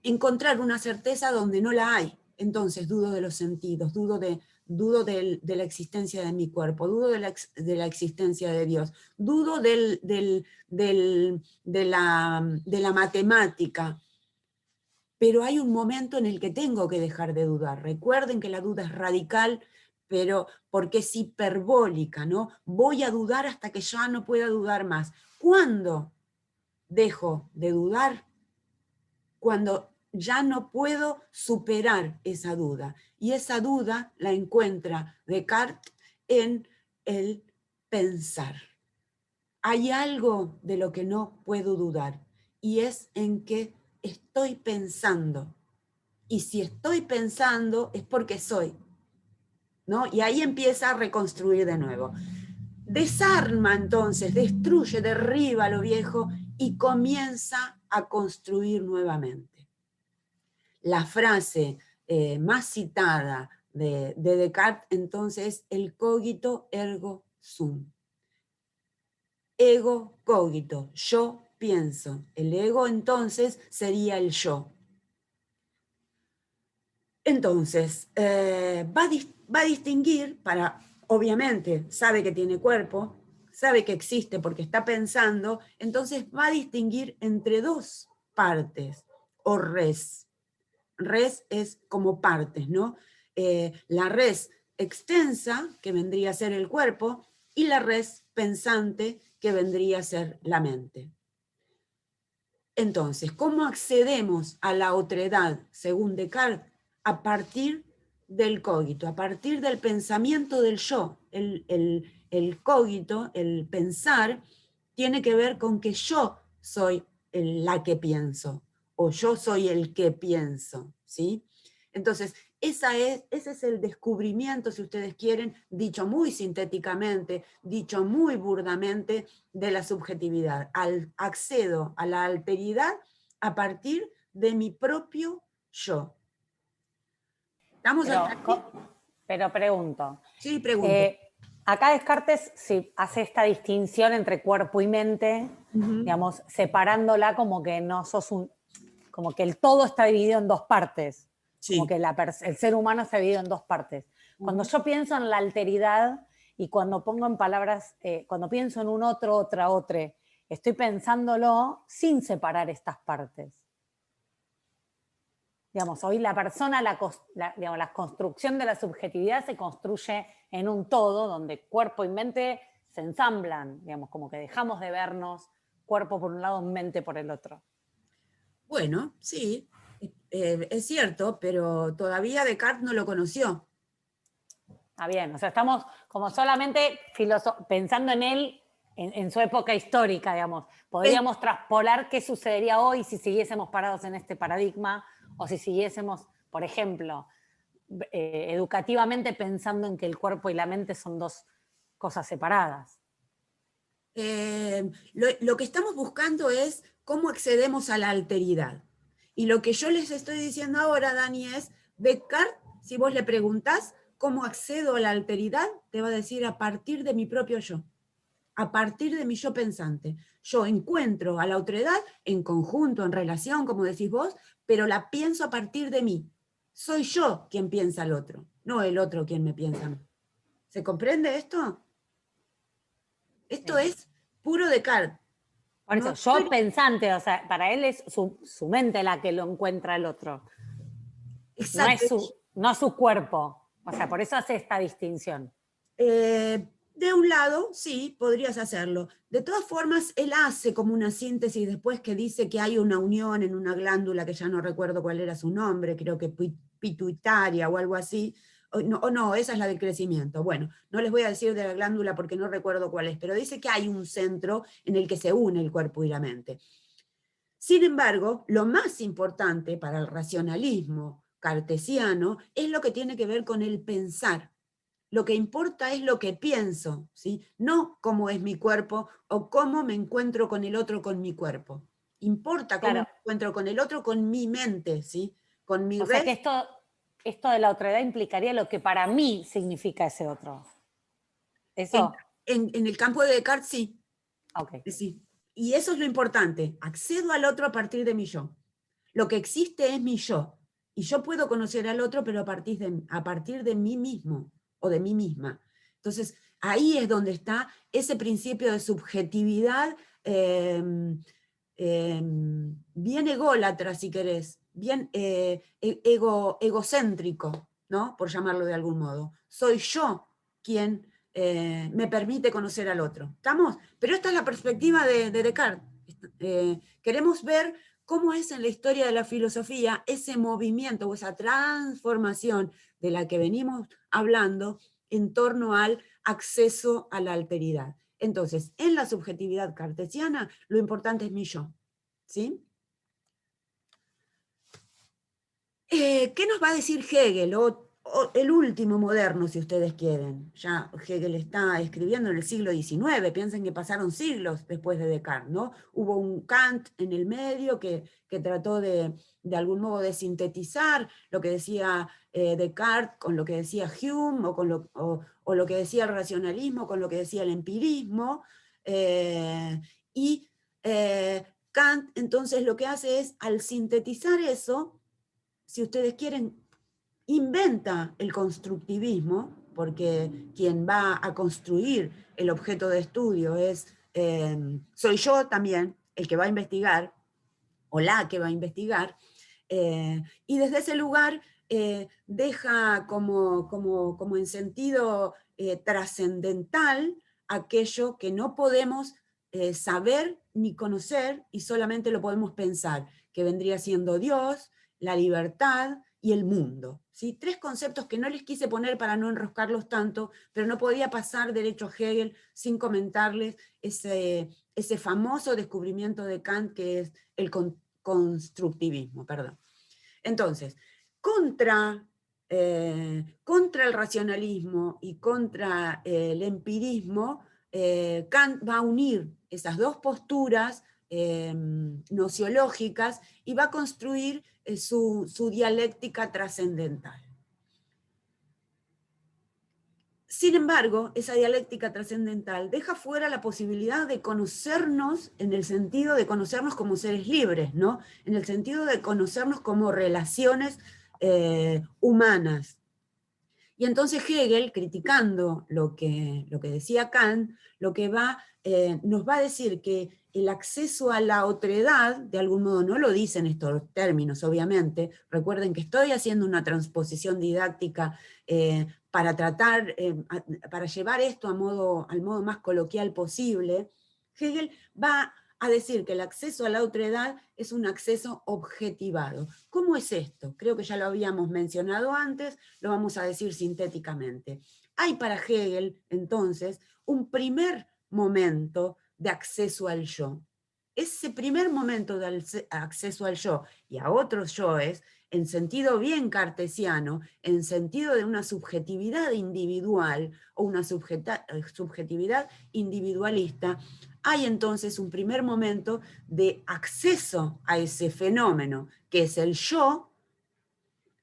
encontrar una certeza donde no la hay. Entonces dudo de los sentidos, dudo de la existencia de mi cuerpo, dudo de la existencia de Dios, dudo de la matemática. Pero hay un momento en el que tengo que dejar de dudar. Recuerden que la duda es radical, pero porque es hiperbólica, ¿no? Voy a dudar hasta que ya no pueda dudar más. ¿Cuándo dejo de dudar? Cuando ya no puedo superar esa duda. Y esa duda la encuentra Descartes en el pensar. Hay algo de lo que no puedo dudar, y es en que estoy pensando. Y si estoy pensando es porque soy, ¿no? Y ahí empieza a reconstruir de nuevo. Desarma entonces, destruye, derriba lo viejo y comienza a construir nuevamente. La frase más citada de Descartes entonces es el cogito ergo sum. Ego cogito, yo pienso. El ego entonces sería el yo. Entonces, va a distinguir, obviamente sabe que tiene cuerpo, sabe que existe porque está pensando, entonces va a distinguir entre dos partes, o res. Res es como partes, ¿no? La res extensa, que vendría a ser el cuerpo, y la res pensante, que vendría a ser la mente. Entonces, ¿cómo accedemos a la otredad, según Descartes? A partir del cogito, a partir del pensamiento del yo. El cogito, el pensar, tiene que ver con que yo soy la que pienso, o yo soy el que pienso, ¿sí? Entonces, ese es el descubrimiento, si ustedes quieren, dicho muy sintéticamente, dicho muy burdamente, de la subjetividad. Accedo a la alteridad a partir de mi propio yo. ¿Estamos hasta aquí? Pero pregunto. Sí, pregunto. Acá Descartes sí hace esta distinción entre cuerpo y mente, digamos, separándola como que no sos como que el todo está dividido en dos partes. Sí. Como que el ser humano está dividido en dos partes. Cuando yo pienso en la alteridad y cuando pongo en palabras, cuando pienso en un otro, otra, estoy pensándolo sin separar estas partes. Digamos, hoy la persona, la construcción de la subjetividad se construye en un todo donde cuerpo y mente se ensamblan, digamos, como que dejamos de vernos cuerpo por un lado, mente por el otro. Bueno, sí, es cierto, pero todavía Descartes no lo conoció. Está bien, o sea, estamos como solamente pensando en él en su época histórica, digamos. Podríamos traspolar qué sucedería hoy si siguiésemos parados en este paradigma, o si siguiésemos, por ejemplo, educativamente pensando en que el cuerpo y la mente son dos cosas separadas. Lo que estamos buscando es cómo accedemos a la alteridad. Y lo que yo les estoy diciendo ahora, Dani, es Descartes, si vos le preguntás cómo accedo a la alteridad, te va a decir a partir de mi propio yo, a partir de mi yo pensante. Yo encuentro a la otredad en conjunto, en relación, como decís vos, pero la pienso a partir de mí. Soy yo quien piensa al otro, no el otro quien me piensa a mí. ¿Se comprende esto? Esto es puro Descartes. Por eso, yo pensante, o sea, para él es su mente la que lo encuentra al otro. Exacto. No es su cuerpo. O sea, por eso hace esta distinción. De un lado, sí, podrías hacerlo. De todas formas, él hace como una síntesis después que dice que hay una unión en una glándula, que ya no recuerdo cuál era su nombre, creo que pituitaria o algo así. O no, esa es la del crecimiento. Bueno, no les voy a decir de la glándula porque no recuerdo cuál es, pero dice que hay un centro en el que se une el cuerpo y la mente. Sin embargo, lo más importante para el racionalismo cartesiano es lo que tiene que ver con el pensar. Lo que importa es lo que pienso, ¿sí? No cómo es mi cuerpo o cómo me encuentro con el otro con mi cuerpo. Importa cómo me encuentro con el otro con mi mente, ¿sí? Con mi red. O sea que esto de la otredad implicaría lo que para mí significa ese otro. ¿Eso? En el campo de Descartes, sí. Okay. Sí. Y eso es lo importante. Accedo al otro a partir de mi yo. Lo que existe es mi yo. Y yo puedo conocer al otro, pero a partir de mí mismo o de mí misma. Entonces, ahí es donde está ese principio de subjetividad bien ególatra, si querés, bien egocéntrico, ¿no? Por llamarlo de algún modo. Soy yo quien me permite conocer al otro. ¿Estamos? Pero esta es la perspectiva de Descartes. Queremos ver cómo es en la historia de la filosofía ese movimiento o esa transformación de la que venimos hablando en torno al acceso a la alteridad. Entonces, en la subjetividad cartesiana, lo importante es mi yo. ¿Sí? ¿Qué nos va a decir Hegel? O el último moderno, si ustedes quieren. Ya Hegel está escribiendo en el siglo XIX, piensen que pasaron siglos después de Descartes, ¿no? Hubo un Kant en el medio que trató de algún modo de sintetizar lo que decía Descartes con lo que decía Hume, o lo que decía el racionalismo con lo que decía el empirismo, Kant entonces lo que hace es, al sintetizar eso, si ustedes quieren, inventa el constructivismo, porque quien va a construir el objeto de estudio soy yo también, el que va a investigar, o la que va a investigar, y desde ese lugar deja como en sentido trascendental aquello que no podemos saber ni conocer y solamente lo podemos pensar, que vendría siendo Dios, la libertad y el mundo. ¿Sí? Tres conceptos que no les quise poner para no enroscarlos tanto, pero no podía pasar derecho a Hegel sin comentarles ese famoso descubrimiento de Kant que es el constructivismo. Perdón. Entonces, contra el racionalismo y contra el empirismo, Kant va a unir esas dos posturas nociológicas y va a construir su dialéctica trascendental. Sin embargo, esa dialéctica trascendental deja fuera la posibilidad de conocernos en el sentido de conocernos como seres libres, ¿no? En el sentido de conocernos como relaciones humanas. Y entonces Hegel, criticando lo que decía Kant, lo que nos va a decir que el acceso a la otredad, de algún modo no lo dicen estos términos, obviamente, recuerden que estoy haciendo una transposición didáctica para tratar, para llevar esto al modo más coloquial posible. Hegel va a decir que el acceso a la otredad es un acceso objetivado. ¿Cómo es esto? Creo que ya lo habíamos mencionado antes, lo vamos a decir sintéticamente. Hay para Hegel, entonces, un primer momento de acceso al yo. Ese primer momento de acceso al yo y a otros yoes, en sentido bien cartesiano, en sentido de una subjetividad individual o una subjetividad individualista, hay entonces un primer momento de acceso a ese fenómeno, que es el yo,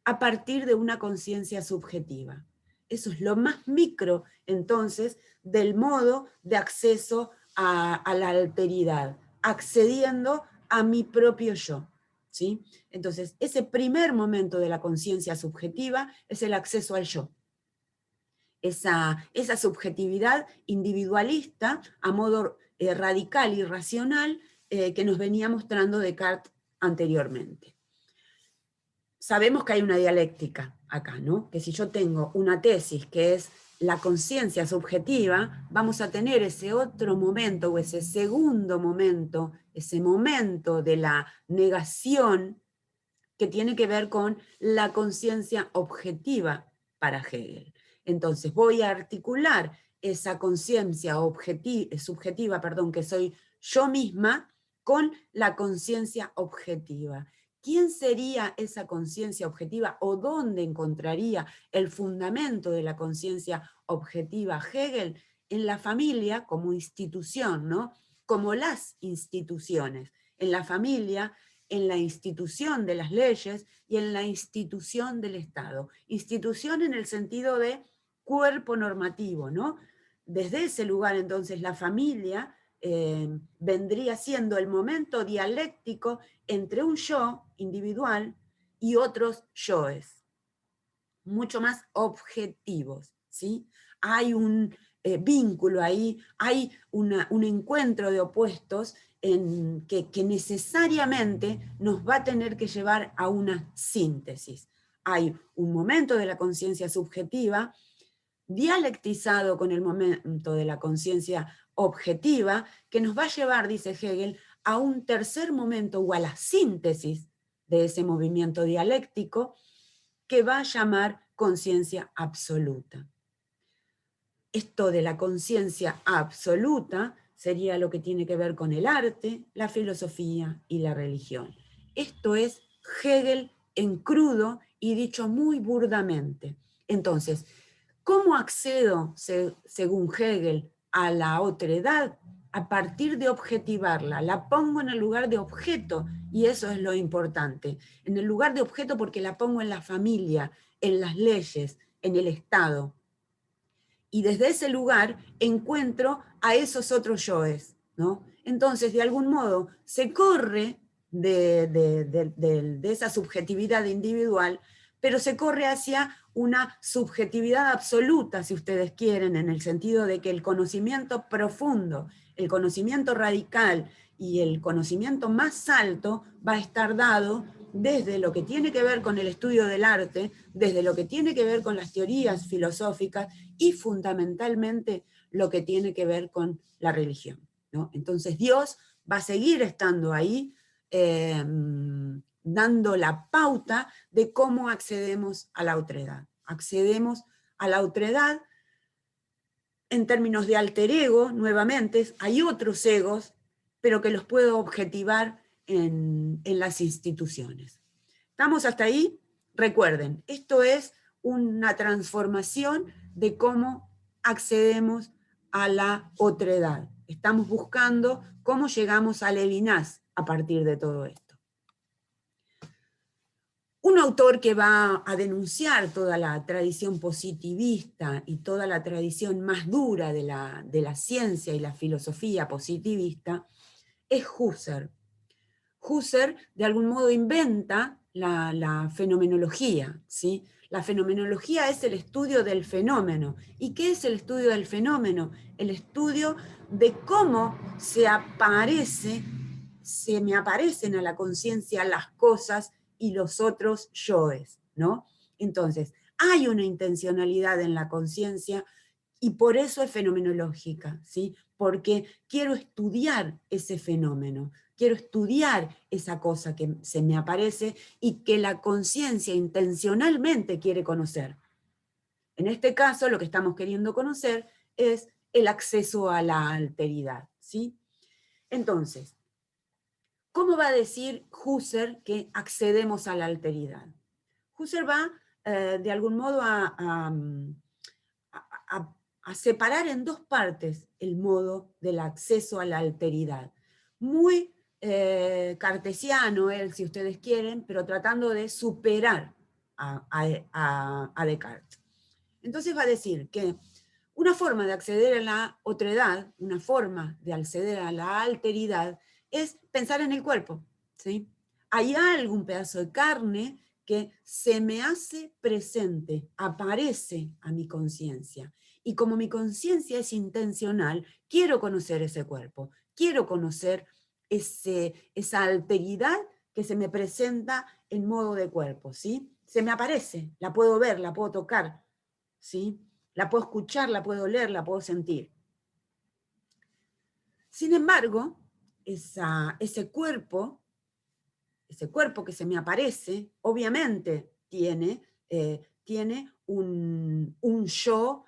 a partir de una conciencia subjetiva. Eso es lo más micro, entonces, del modo de acceso a la alteridad, accediendo a mi propio yo. ¿Sí? Entonces, ese primer momento de la conciencia subjetiva es el acceso al yo. Esa subjetividad individualista a modo radical y racional que nos venía mostrando Descartes anteriormente. sabemos que hay una dialéctica acá, ¿no? Que si yo tengo una tesis que es la conciencia subjetiva, vamos a tener ese otro momento o ese segundo momento, ese momento de la negación que tiene que ver con la conciencia objetiva para Hegel. Entonces voy a articular esa conciencia subjetiva, que soy yo misma, con la conciencia objetiva. ¿Quién sería esa conciencia objetiva o dónde encontraría el fundamento de la conciencia objetiva Hegel? En la familia como institución, ¿no? Como las instituciones. En la familia, en la institución de las leyes y en la institución del Estado. Institución en el sentido de cuerpo normativo, ¿no? Desde ese lugar, entonces, la familia vendría siendo el momento dialéctico entre un yo individual y otros yoes, mucho más objetivos, ¿sí? Hay un vínculo ahí, hay un encuentro de opuestos que necesariamente nos va a tener que llevar a una síntesis. Hay un momento de la conciencia subjetiva dialectizado con el momento de la conciencia objetiva, que nos va a llevar, dice Hegel, a un tercer momento o a la síntesis de ese movimiento dialéctico que va a llamar conciencia absoluta. Esto de la conciencia absoluta sería lo que tiene que ver con el arte, la filosofía y la religión. Esto es Hegel en crudo y dicho muy burdamente. Entonces, ¿cómo accedo, según Hegel, a la otredad? A partir de objetivarla, la pongo en el lugar de objeto, y eso es lo importante. En el lugar de objeto porque la pongo en la familia, en las leyes, en el Estado. Y desde ese lugar encuentro a esos otros yoes, ¿no? Entonces, de algún modo, se corre de esa subjetividad individual, pero se corre hacia una subjetividad absoluta, si ustedes quieren, en el sentido de que el conocimiento profundo, el conocimiento radical y el conocimiento más alto va a estar dado desde lo que tiene que ver con el estudio del arte, desde lo que tiene que ver con las teorías filosóficas y fundamentalmente lo que tiene que ver con la religión, ¿no? Entonces Dios va a seguir estando ahí, dando la pauta de cómo accedemos a la otredad. Accedemos a la otredad en términos de alter ego, nuevamente, hay otros egos, pero que los puedo objetivar en las instituciones. ¿Estamos hasta ahí? Recuerden, esto es una transformación de cómo accedemos a la otredad. Estamos buscando cómo llegamos a Levinas a partir de todo esto. Un autor que va a denunciar toda la tradición positivista y toda la tradición más dura de la ciencia y la filosofía positivista es Husserl. Husserl de algún modo inventa la fenomenología, ¿sí? La fenomenología es el estudio del fenómeno. ¿Y qué es el estudio del fenómeno? El estudio de cómo se me aparecen a la conciencia las cosas y los otros yoes, ¿no? Entonces, hay una intencionalidad en la conciencia y por eso es fenomenológica, ¿sí? Porque quiero estudiar ese fenómeno, quiero estudiar esa cosa que se me aparece y que la conciencia intencionalmente quiere conocer. En este caso, lo que estamos queriendo conocer es el acceso a la alteridad, ¿sí? Entonces, ¿cómo va a decir Husserl que accedemos a la alteridad? Husserl va, de algún modo, a separar en dos partes el modo del acceso a la alteridad. Muy cartesiano él, si ustedes quieren, pero tratando de superar a Descartes. Entonces va a decir que una forma de acceder a la otredad, una forma de acceder a la alteridad, es pensar en el cuerpo, ¿sí? Hay algún pedazo de carne que se me hace presente, aparece a mi conciencia. Y como mi conciencia es intencional, quiero conocer ese cuerpo, quiero conocer esa alteridad que se me presenta en modo de cuerpo, ¿sí? Se me aparece, la puedo ver, la puedo tocar, ¿sí? La puedo escuchar, la puedo oler, la puedo sentir. Sin embargo, ese cuerpo que se me aparece, obviamente tiene un yo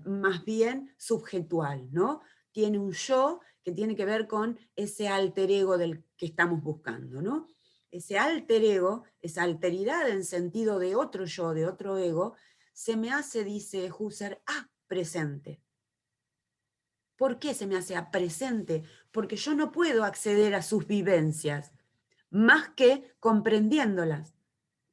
más bien subjetual, ¿no? Tiene un yo que tiene que ver con ese alter ego del que estamos buscando, ¿no? Ese alter ego, esa alteridad en sentido de otro yo, de otro ego, se me hace, dice Husserl, presente. ¿Por qué se me hace presente? Porque yo no puedo acceder a sus vivencias, más que comprendiéndolas,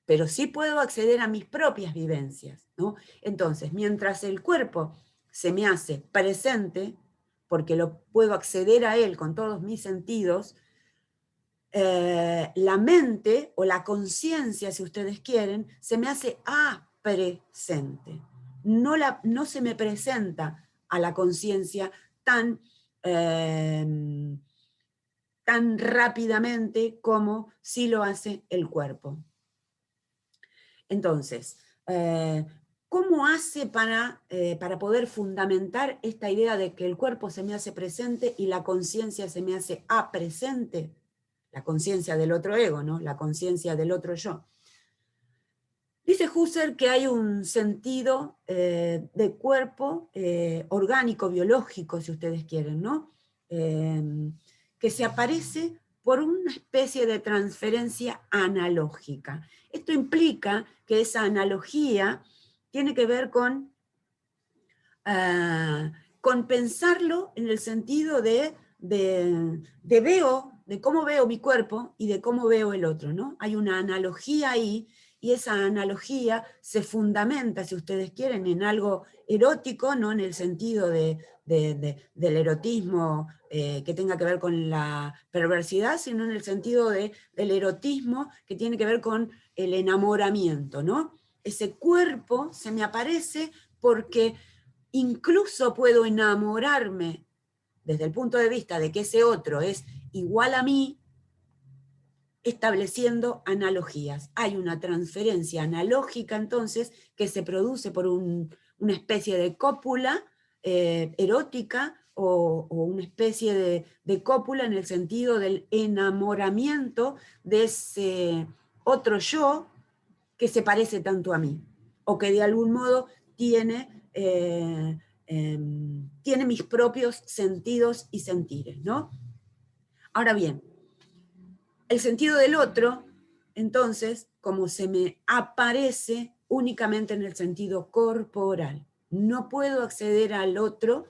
pero sí puedo acceder a mis propias vivencias, ¿no? Entonces, mientras el cuerpo se me hace presente, porque lo puedo acceder a él con todos mis sentidos, la mente o la conciencia, si ustedes quieren, se me hace presente. No se me presenta a la conciencia tan rápidamente como si lo hace el cuerpo. Entonces, ¿cómo hace para poder fundamentar esta idea de que el cuerpo se me hace presente y la conciencia se me hace presente? La conciencia del otro ego, ¿no? La conciencia del otro yo. Dice Husserl que hay un sentido de cuerpo orgánico, biológico, si ustedes quieren, ¿no? Que se aparece por una especie de transferencia analógica. Esto implica que esa analogía tiene que ver con pensarlo en el sentido de cómo veo mi cuerpo y de cómo veo el otro, ¿no? Hay una analogía ahí, y esa analogía se fundamenta, si ustedes quieren, en algo erótico, no en el sentido del erotismo que tenga que ver con la perversidad, sino en el sentido del erotismo que tiene que ver con el enamoramiento, ¿no? Ese cuerpo se me aparece porque incluso puedo enamorarme desde el punto de vista de que ese otro es igual a mí, estableciendo analogías. Hay una transferencia analógica entonces que se produce por una especie de cópula erótica o una especie de cópula en el sentido del enamoramiento de ese otro yo que se parece tanto a mí, o que de algún modo tiene mis propios sentidos y sentires, ¿no? Ahora bien, el sentido del otro, entonces, como se me aparece únicamente en el sentido corporal. No puedo acceder al otro,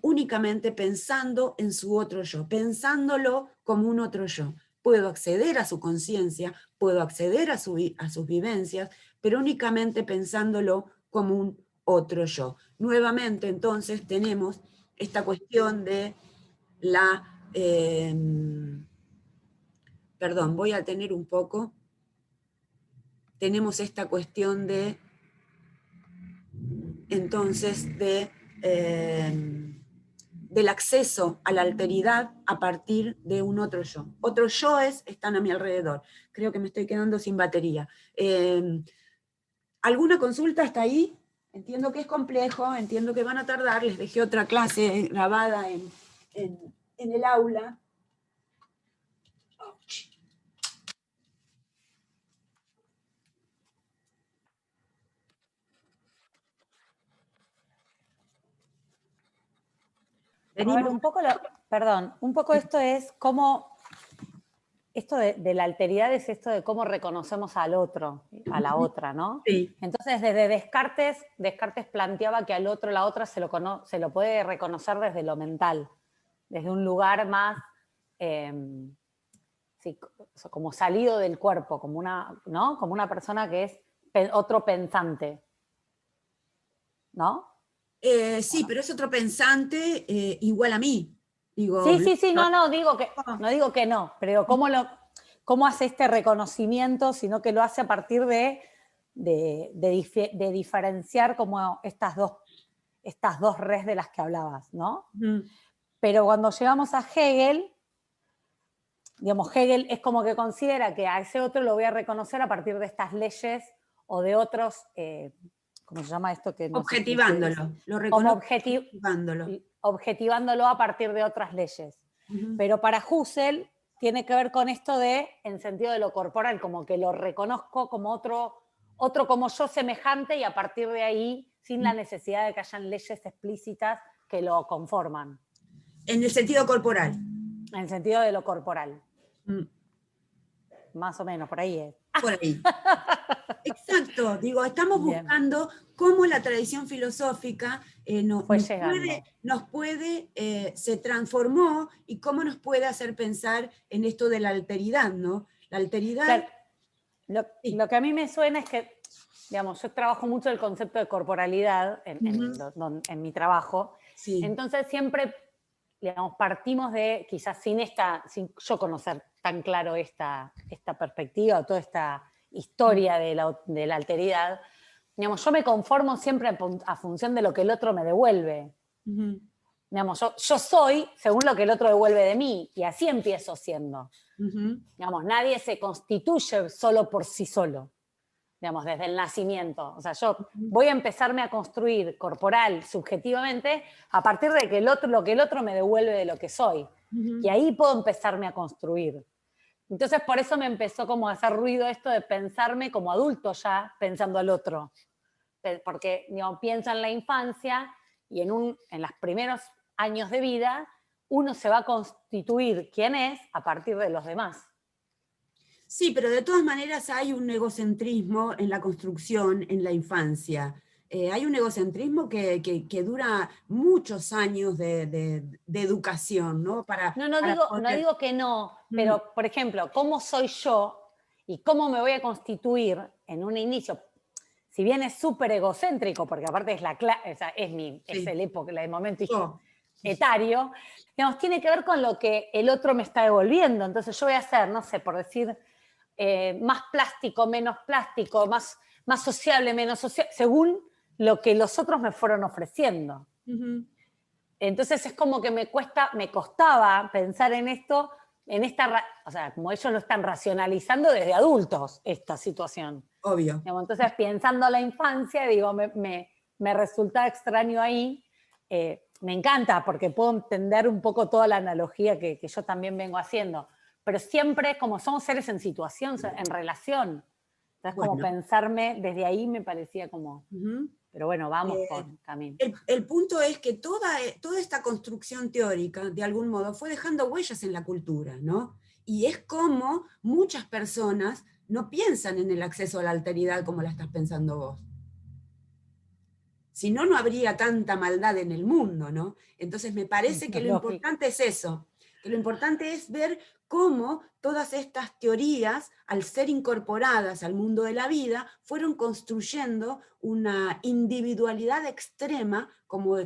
únicamente pensando en su otro yo, pensándolo como un otro yo. Puedo acceder a su conciencia, puedo acceder a sus vivencias, pero únicamente pensándolo como un otro yo. Nuevamente, entonces, tenemos esta cuestión de perdón, voy a tener un poco, tenemos esta cuestión de, entonces, del acceso a la alteridad a partir de un otro yo. Otros yoes están a mi alrededor. Creo que me estoy quedando sin batería. ¿Alguna consulta hasta ahí? Entiendo que es complejo, entiendo que van a tardar, les dejé otra clase grabada en el aula. Un poco esto es cómo, esto de la alteridad es esto de cómo reconocemos al otro, a la otra, ¿no? Sí. Entonces, desde Descartes planteaba que al otro, la otra, se lo puede reconocer desde lo mental, desde un lugar más, como salido del cuerpo, como una persona que es otro pensante, ¿no? Sí, pero es otro pensante igual a mí. Digo, Sí, no digo que no, pero cómo hace este reconocimiento, sino que lo hace a partir de diferenciar como estas dos redes de las que hablabas, ¿no? Pero cuando llegamos a Hegel, digamos, Hegel es como que considera que a ese otro lo voy a reconocer a partir de estas leyes o de otros, ¿cómo se llama esto? Que no sé si Objetivándolo. Lo como reconozco objetivándolo. objetivándolo a partir de otras leyes. Pero para Husserl tiene que ver con esto en sentido de lo corporal, como que lo reconozco como otro como yo semejante y a partir de ahí, sin la necesidad de que hayan leyes explícitas que lo conforman. En el sentido corporal. En el sentido de lo corporal. Más o menos, por ahí es. Por ahí. Exacto, digo, estamos Bien. buscando cómo la tradición filosófica nos puede se transformó y cómo nos puede hacer pensar en esto de la alteridad, ¿no? La alteridad... Claro. Lo que a mí me suena es que, digamos, yo trabajo mucho el concepto de corporalidad en mi trabajo, Sí. entonces siempre, digamos, partimos de, quizás sin yo conocer tan claro esta perspectiva o toda esta historia de la alteridad, digamos, yo me conformo siempre a función de lo que el otro me devuelve. Digamos, yo soy según lo que el otro devuelve de mí, y así empiezo siendo. Digamos, nadie se constituye solo por sí solo, digamos, desde el nacimiento. O sea, yo voy a empezarme a construir corporal, subjetivamente, a partir de lo que el otro me devuelve de lo que soy. Y ahí puedo empezarme a construir. Entonces, por eso me empezó como a hacer ruido esto de pensarme como adulto ya, pensando al otro. Porque, digamos, pienso en la infancia y en los primeros años de vida, uno se va a constituir quién es a partir de los demás. Sí, pero de todas maneras hay un egocentrismo en la construcción en la infancia. Hay un egocentrismo que dura muchos años de educación, ¿no? No digo que no, pero, por ejemplo, ¿cómo soy yo y cómo me voy a constituir en un inicio? Si bien es súper egocéntrico, porque aparte es el época, el momento etario, digamos, tiene que ver con lo que el otro me está devolviendo. Entonces yo voy a hacer, no sé, por decir, más plástico, menos plástico, más sociable, menos sociable, según lo que los otros me fueron ofreciendo. Entonces es como que me costaba pensar en esto, o sea, como ellos lo están racionalizando desde adultos, esta situación. Obvio. Entonces, pensando la infancia, digo, me resulta extraño ahí. Me encanta porque puedo entender un poco toda la analogía que yo también vengo haciendo, pero siempre como somos seres en situación, en relación. Entonces, como pensarme desde ahí me parecía como... Pero bueno, vamos por camino. El punto es que toda esta construcción teórica, de algún modo, fue dejando huellas en la cultura, ¿no? Y es como muchas personas no piensan en el acceso a la alteridad como la estás pensando vos. Si no, no habría tanta maldad en el mundo, ¿no? Entonces me parece que lo importante es eso, que lo importante es ver cómo todas estas teorías, al ser incorporadas al mundo de la vida, fueron construyendo una individualidad extrema, como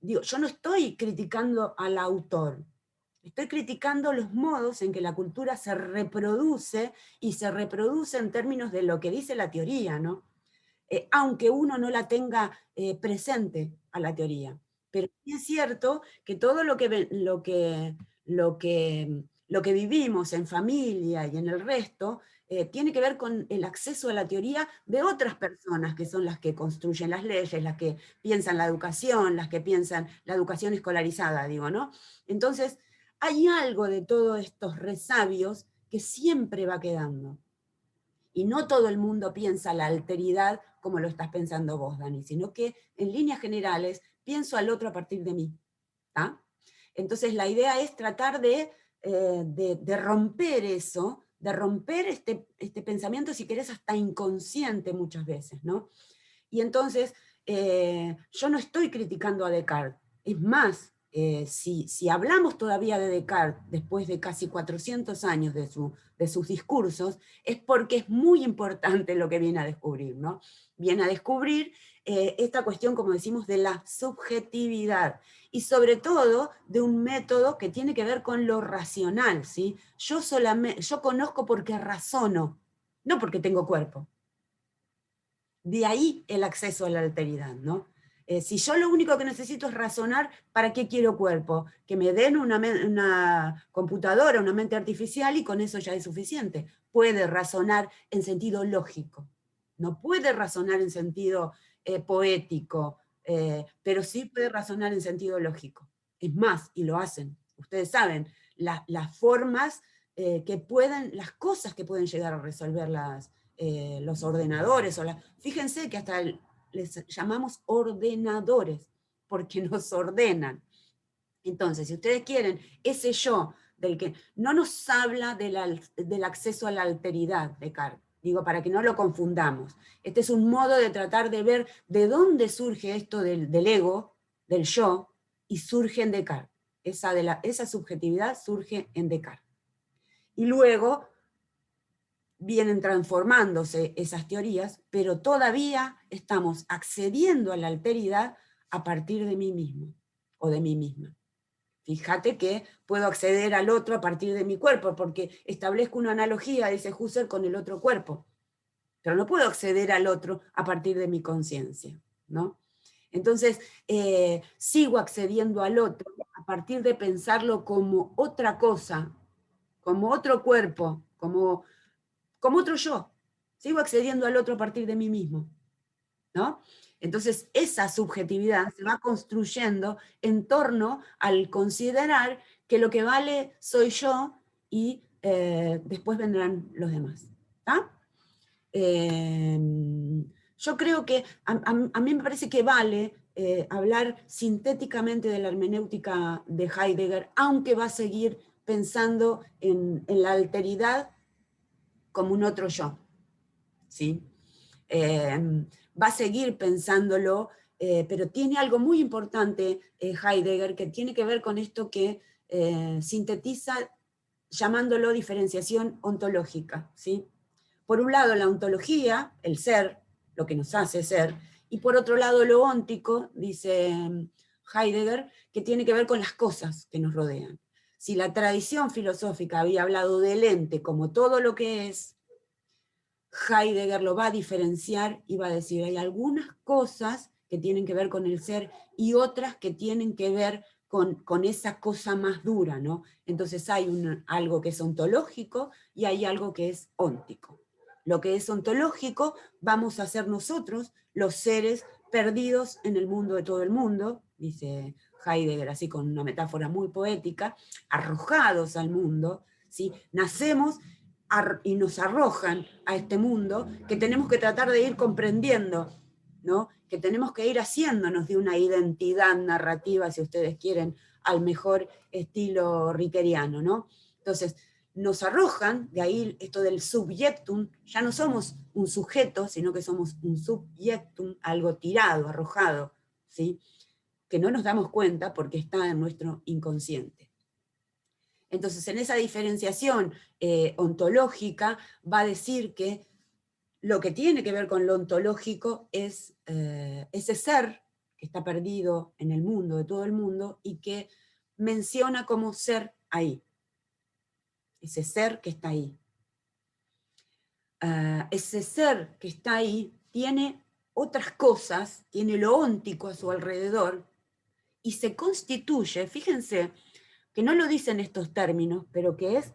digo, yo no estoy criticando al autor, estoy criticando los modos en que la cultura se reproduce, y se reproduce en términos de lo que dice la teoría, ¿no? Aunque uno no la tenga presente a la teoría. Pero sí es cierto que todo lo que vivimos en familia y en el resto tiene que ver con el acceso a la teoría de otras personas, que son las que construyen las leyes, las que piensan la educación, las que piensan la educación escolarizada, digo, ¿no? Entonces, hay algo de todos estos resabios que siempre va quedando. Y no todo el mundo piensa la alteridad como lo estás pensando vos, Dani, sino que en líneas generales pienso al otro a partir de mí. ¿tá? Entonces la idea es tratar de romper eso, de romper este pensamiento, si querés, hasta inconsciente muchas veces, ¿no? Y entonces yo no estoy criticando a Descartes, es más, si hablamos todavía de Descartes después de casi 400 años de sus discursos, es porque es muy importante lo que viene a descubrir, ¿no? Viene a descubrir esta cuestión, como decimos, de la subjetividad, y sobre todo de un método que tiene que ver con lo racional, ¿sí? Yo conozco porque razono, no porque tengo cuerpo. De ahí el acceso a la alteridad, ¿no? Si yo lo único que necesito es razonar, ¿para qué quiero cuerpo? Que me den una computadora, una mente artificial, y con eso ya es suficiente. Puede razonar en sentido lógico, no puede razonar en sentido poético, pero sí puede razonar en sentido lógico. Es más, y lo hacen, ustedes saben, las formas que pueden, las cosas que pueden llegar a resolver los ordenadores. Fíjense que hasta les llamamos ordenadores, porque nos ordenan. Entonces, si ustedes quieren, ese yo, del que no nos habla del acceso a la alteridad de Descartes, digo, para que no lo confundamos. Este es un modo de tratar de ver de dónde surge esto del ego, del yo, y surge en Descartes. Esa subjetividad surge en Descartes. Y luego vienen transformándose esas teorías, pero todavía estamos accediendo a la alteridad a partir de mí mismo, o de mí misma. Fíjate que puedo acceder al otro a partir de mi cuerpo, porque establezco una analogía, dice Husserl, con el otro cuerpo. Pero no puedo acceder al otro a partir de mi conciencia, ¿no? Entonces, sigo accediendo al otro a partir de pensarlo como otra cosa, como otro cuerpo, como otro yo. Sigo accediendo al otro a partir de mí mismo, ¿no? Entonces, esa subjetividad se va construyendo en torno al considerar que lo que vale soy yo y después vendrán los demás. ¿Tá? Yo creo que a mí me parece que vale hablar sintéticamente de la hermenéutica de Heidegger, aunque va a seguir pensando en la alteridad como un otro yo, ¿sí? Va a seguir pensándolo, pero tiene algo muy importante Heidegger, que tiene que ver con esto que sintetiza llamándolo diferenciación ontológica, ¿sí? Por un lado la ontología, el ser, lo que nos hace ser, y por otro lado lo óntico, dice Heidegger, que tiene que ver con las cosas que nos rodean. Si la tradición filosófica había hablado del ente como todo lo que es, Heidegger lo va a diferenciar y va a decir, hay algunas cosas que tienen que ver con el ser y otras que tienen que ver con esa cosa más dura, ¿no? Entonces hay algo que es ontológico y hay algo que es óntico. Lo que es ontológico vamos a ser nosotros, los seres perdidos en el mundo de todo el mundo, dice Heidegger así con una metáfora muy poética, arrojados al mundo, ¿sí? Nacemos y nos arrojan a este mundo que tenemos que tratar de ir comprendiendo, ¿no? Que tenemos que ir haciéndonos de una identidad narrativa, si ustedes quieren, al mejor estilo rickeriano, ¿no? Entonces, nos arrojan, de ahí esto del subjectum, ya no somos un sujeto, sino que somos un subjectum, algo tirado, arrojado, ¿sí? Que no nos damos cuenta porque está en nuestro inconsciente. Entonces, en esa diferenciación ontológica va a decir que lo que tiene que ver con lo ontológico es ese ser que está perdido en el mundo, de todo el mundo, y que menciona como ser ahí. Ese ser que está ahí. Ese ser que está ahí tiene otras cosas, tiene lo óntico a su alrededor, y se constituye, fíjense, que no lo dicen estos términos, pero que es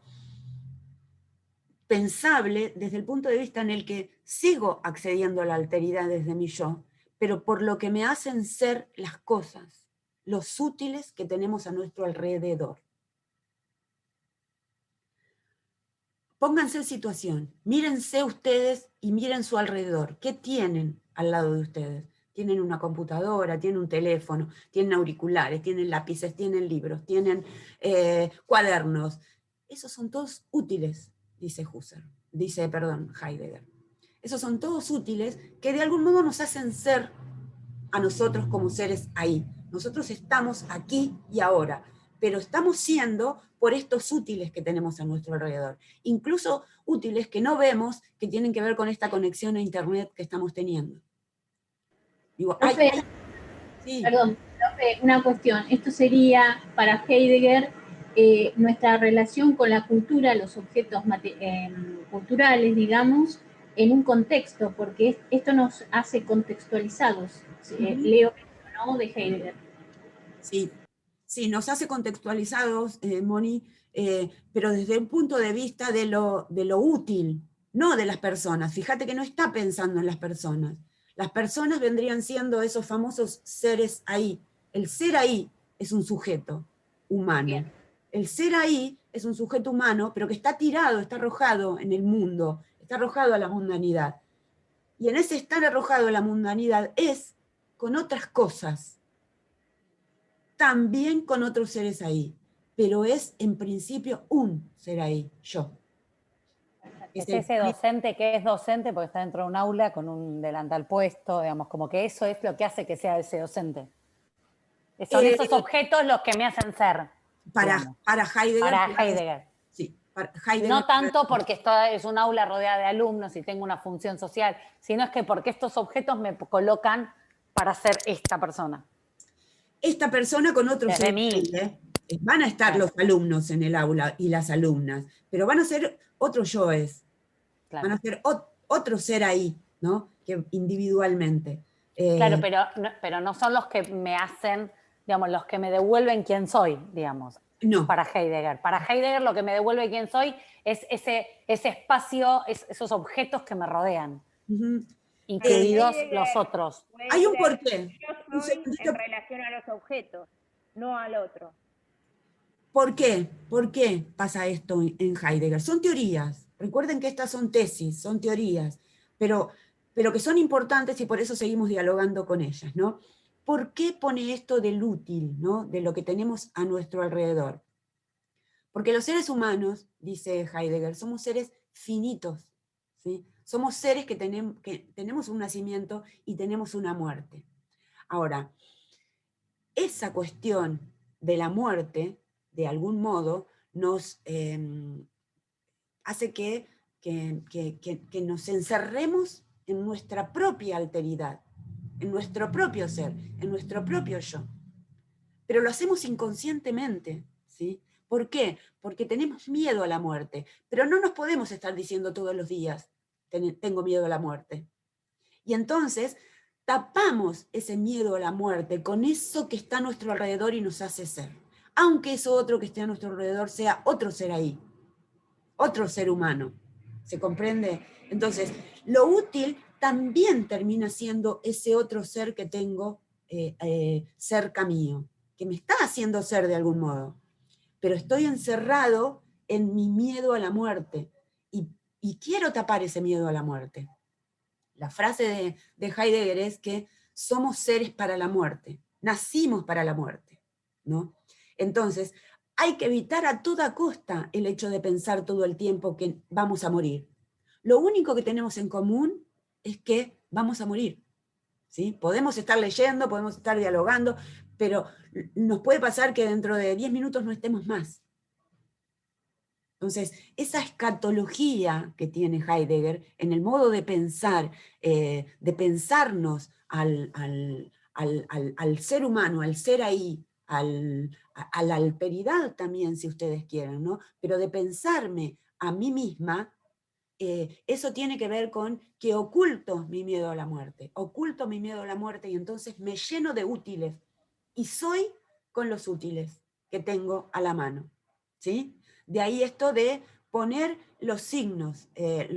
pensable desde el punto de vista en el que sigo accediendo a la alteridad desde mi yo, pero por lo que me hacen ser las cosas, los útiles que tenemos a nuestro alrededor. Pónganse en situación, mírense ustedes y miren su alrededor. ¿Qué tienen al lado de ustedes? Tienen una computadora, tienen un teléfono, tienen auriculares, tienen lápices, tienen libros, tienen cuadernos. Esos son todos útiles, dice Heidegger. Esos son todos útiles que de algún modo nos hacen ser a nosotros como seres ahí. Nosotros estamos aquí y ahora, pero estamos siendo por estos útiles que tenemos a nuestro alrededor. Incluso útiles que no vemos, que tienen que ver con esta conexión a internet que estamos teniendo. Digo, profe, sí. Perdón, profe, una cuestión. Esto sería, para Heidegger, nuestra relación con la cultura, los objetos culturales, digamos, en un contexto, porque esto nos hace contextualizados. Leo ¿no? De Heidegger. Sí, sí, nos hace contextualizados, Moni, pero desde un punto de vista de lo útil, no de las personas. Fíjate que no está pensando en las personas. Las personas vendrían siendo esos famosos seres ahí. El ser ahí es un sujeto humano. Bien. El ser ahí es un sujeto humano, pero que está tirado, está arrojado en el mundo, está arrojado a la mundanidad. Y en ese estar arrojado a la mundanidad es con otras cosas, también con otros seres ahí, pero es en principio un ser ahí, yo. Es ese docente que es docente porque está dentro de un aula con un delantal puesto, digamos, como que eso es lo que hace que sea ese docente. Son esos objetos los que me hacen ser. Para Heidegger. Para Heidegger. Sí, para Heidegger. No tanto porque esto es un aula rodeada de alumnos y tengo una función social, sino es que porque estos objetos me colocan para ser esta persona. Esta persona con otros Desde seres mí. ahí, van a estar los alumnos en el aula y las alumnas, pero van a ser otros yoes. Claro. Van a ser otro ser ahí, ¿no? Que individualmente. Claro, pero no son los que me hacen, digamos, los que me devuelven quién soy, digamos. No. Para Heidegger. Para Heidegger lo que me devuelve quién soy es ese espacio, esos objetos que me rodean, incluidos los otros. Hay un porqué. Yo soy en relación a los objetos, no al otro. ¿Por qué? ¿Por qué pasa esto en Heidegger? Son teorías. Recuerden que estas son tesis, son teorías, pero que son importantes y por eso seguimos dialogando con ellas, ¿no? ¿Por qué pone esto del útil, ¿no? De lo que tenemos a nuestro alrededor? Porque los seres humanos, dice Heidegger, somos seres finitos, ¿sí? Somos seres que tenemos un nacimiento y tenemos una muerte. Ahora, esa cuestión de la muerte, de algún modo, nos hace que nos encerremos en nuestra propia alteridad, en nuestro propio ser, en nuestro propio yo. Pero lo hacemos inconscientemente, ¿sí? ¿Por qué? Porque tenemos miedo a la muerte, pero no nos podemos estar diciendo todos los días, tengo miedo a la muerte. Y entonces tapamos ese miedo a la muerte con eso que está a nuestro alrededor y nos hace ser. Aunque eso otro que esté a nuestro alrededor sea otro ser ahí, otro ser humano. ¿Se comprende? Entonces, lo útil también termina siendo ese otro ser que tengo cerca mío, que me está haciendo ser de algún modo. Pero estoy encerrado en mi miedo a la muerte y quiero tapar ese miedo a la muerte. La frase de Heidegger es que somos seres para la muerte, nacimos para la muerte, ¿no? Entonces, hay que evitar a toda costa el hecho de pensar todo el tiempo que vamos a morir. Lo único que tenemos en común es que vamos a morir, ¿sí? Podemos estar leyendo, podemos estar dialogando, pero nos puede pasar que dentro de 10 minutos no estemos más. Entonces, esa escatología que tiene Heidegger en el modo de pensar, de pensarnos al ser humano, al ser ahí, a la alteridad también, si ustedes quieren, ¿no? Pero de pensarme a mí misma, eso tiene que ver con que oculto mi miedo a la muerte, y entonces me lleno de útiles, y soy con los útiles que tengo a la mano, ¿sí? De ahí esto de poner los signos, el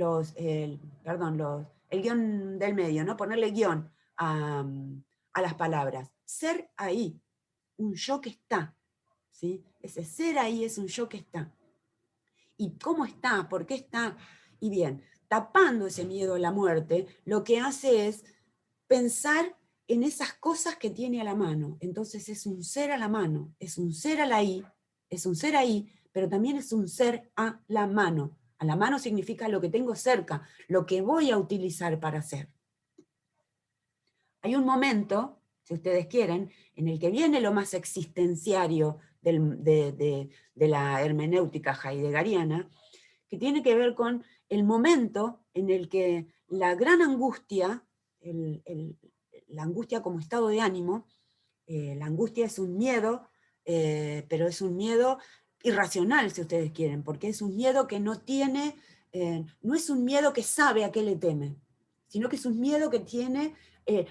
guión del medio, ¿no? Ponerle guión a las palabras. Ser ahí, un yo que está, ¿sí? Ese ser ahí es un yo que está. ¿Y cómo está? ¿Por qué está? Y bien, tapando ese miedo a la muerte, lo que hace es pensar en esas cosas que tiene a la mano. Entonces es un ser a la mano, es un ser ahí, pero también es un ser a la mano. A la mano significa lo que tengo cerca, lo que voy a utilizar para hacer. Hay un momento, si ustedes quieren, en el que viene lo más existenciario de la hermenéutica heideggeriana, que tiene que ver con el momento en el que la gran angustia, la angustia como estado de ánimo, la angustia es un miedo, pero es un miedo irracional, si ustedes quieren, porque es un miedo que no tiene, no es un miedo que sabe a qué le teme, sino que es un miedo que tiene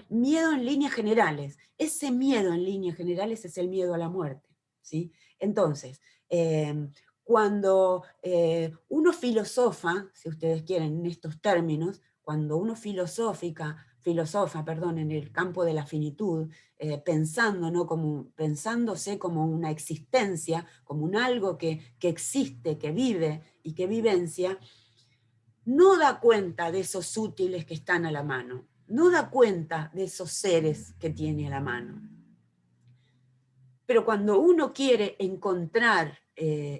miedo en líneas generales. Ese miedo en líneas generales es el miedo a la muerte, ¿sí? Entonces, cuando uno filosofa, si ustedes quieren, en estos términos, cuando uno filosofa, en el campo de la finitud, pensando, ¿no? Pensándose como una existencia, como un algo que existe, que vive y que vivencia, no da cuenta de esos útiles que están a la mano, no da cuenta de esos seres que tiene a la mano. Pero cuando uno quiere encontrar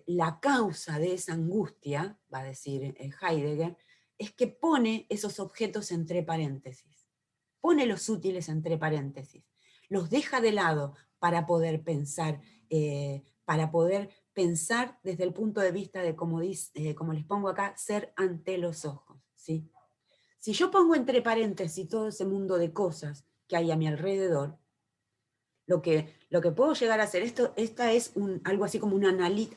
la causa de esa angustia, va a decir Heidegger, es que pone esos objetos entre paréntesis, pone los útiles entre paréntesis, los deja de lado para poder pensar desde el punto de vista de, como les pongo acá, ser ante los ojos, ¿sí? Si yo pongo entre paréntesis todo ese mundo de cosas que hay a mi alrededor, lo que puedo llegar a hacer, esta es algo así como una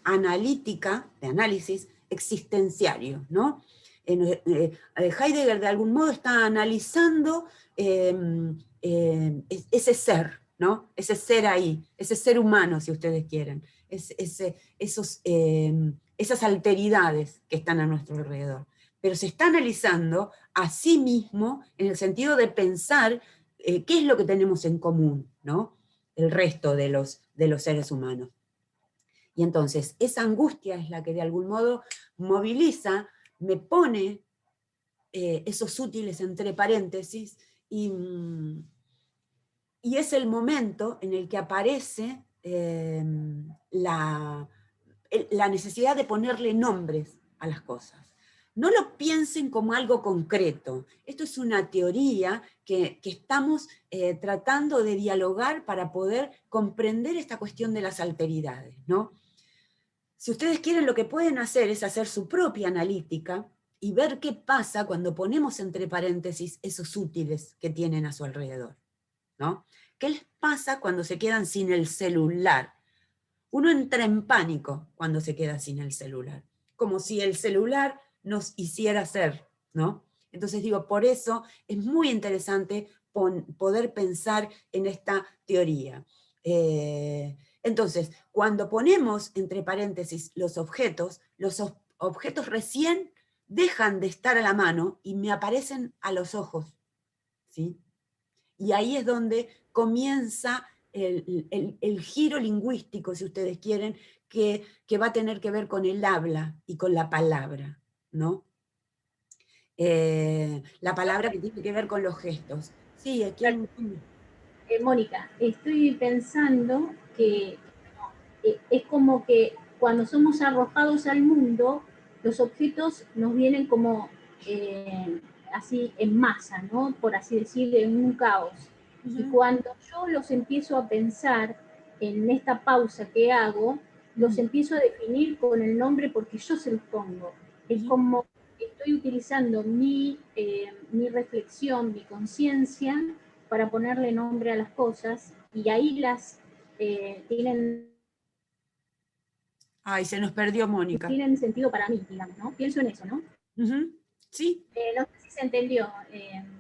analítica, de análisis existenciario, ¿no? Heidegger de algún modo está analizando ese ser, ¿no? Ese ser ahí, ese ser humano, si ustedes quieren, esas alteridades que están a nuestro alrededor. Pero se está analizando a sí mismo en el sentido de pensar qué es lo que tenemos en común, ¿no? El resto de los seres humanos. Y entonces, esa angustia es la que de algún modo moviliza, me pone esos útiles entre paréntesis, y es el momento en el que aparece la necesidad de ponerle nombres a las cosas. No lo piensen como algo concreto. Esto es una teoría que estamos tratando de dialogar para poder comprender esta cuestión de las alteridades, ¿no? Si ustedes quieren, lo que pueden hacer es hacer su propia analítica y ver qué pasa cuando ponemos entre paréntesis esos útiles que tienen a su alrededor, ¿no? ¿Qué les pasa cuando se quedan sin el celular? Uno entra en pánico cuando se queda sin el celular, como si el celular nos hiciera ser, ¿no? Entonces digo, por eso es muy interesante poder pensar en esta teoría. Entonces, cuando ponemos entre paréntesis los objetos recién dejan de estar a la mano y me aparecen a los ojos, ¿sí? Y ahí es donde comienza el giro lingüístico, si ustedes quieren, que va a tener que ver con el habla y con la palabra, ¿no? La palabra que tiene que ver con los gestos. Sí, aquí hay Mónica, estoy pensando que es como que cuando somos arrojados al mundo, los objetos nos vienen como así en masa, ¿no? Por así decir, en un caos. Y cuando yo los empiezo a pensar en esta pausa que hago, los empiezo a definir con el nombre porque yo se los pongo. Es como estoy utilizando mi reflexión, mi conciencia, para ponerle nombre a las cosas, y ahí las tienen... Ay, se nos perdió Mónica. Tienen sentido para mí, digamos, ¿no? Pienso en eso, ¿no? Sí. No sé si se entendió.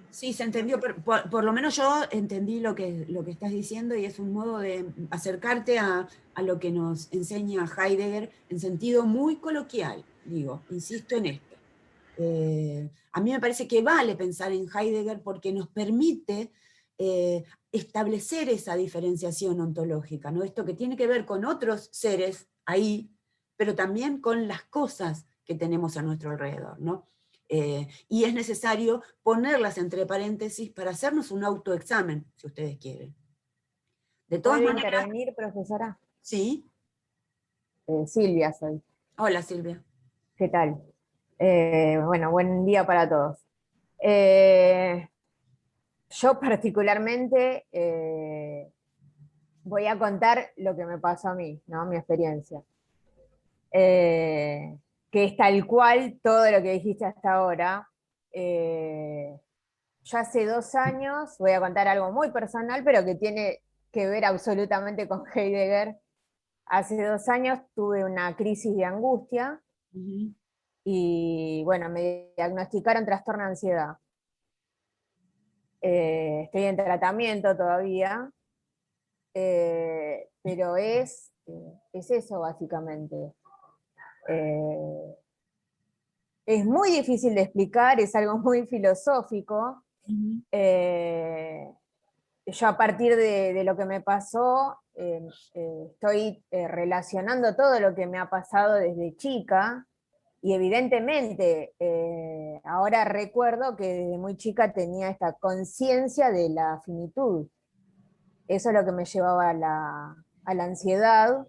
Sí, se entendió, pero por lo menos yo entendí lo que estás diciendo, y es un modo de acercarte a lo que nos enseña Heidegger en sentido muy coloquial, digo, insisto en esto. A mí me parece que vale pensar en Heidegger porque nos permite establecer esa diferenciación ontológica, ¿no? Esto que tiene que ver con otros seres ahí, pero también con las cosas que tenemos a nuestro alrededor, ¿no? Y es necesario ponerlas entre paréntesis para hacernos un autoexamen, si ustedes quieren. De todas ¿Puedo maneras... intervenir, profesora? Sí. Silvia soy. Hola, Silvia. ¿Qué tal? Bueno, buen día para todos. Yo particularmente voy a contar lo que me pasó a mí, ¿no? Mi experiencia. Que es tal cual todo lo que dijiste hasta ahora. Yo hace 2 años, voy a contar algo muy personal, pero que tiene que ver absolutamente con Heidegger. Hace 2 años tuve una crisis de angustia, y bueno, me diagnosticaron trastorno de ansiedad. Estoy en tratamiento todavía, pero es eso básicamente. Es muy difícil de explicar, es algo muy filosófico. Yo a partir de lo que me pasó, estoy relacionando todo lo que me ha pasado desde chica, y evidentemente ahora recuerdo que desde muy chica tenía esta conciencia de la finitud. Eso es lo que me llevaba a la ansiedad,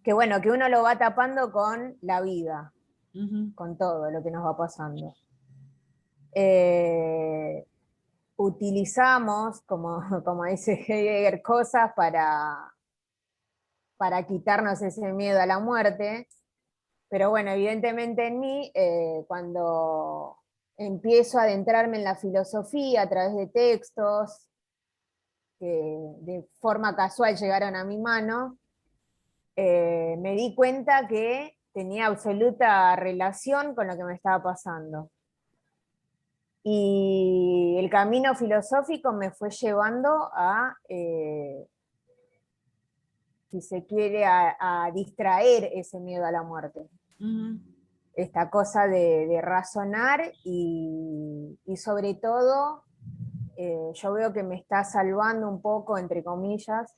que bueno, que uno lo va tapando con la vida, con todo lo que nos va pasando. Utilizamos, como dice Heidegger, cosas para quitarnos ese miedo a la muerte, pero bueno, evidentemente en mí, cuando empiezo a adentrarme en la filosofía a través de textos que de forma casual llegaron a mi mano, me di cuenta que tenía absoluta relación con lo que me estaba pasando. Y el camino filosófico me fue llevando a, si se quiere, a distraer ese miedo a la muerte. Esta cosa de razonar y sobre todo, yo veo que me está salvando un poco, entre comillas,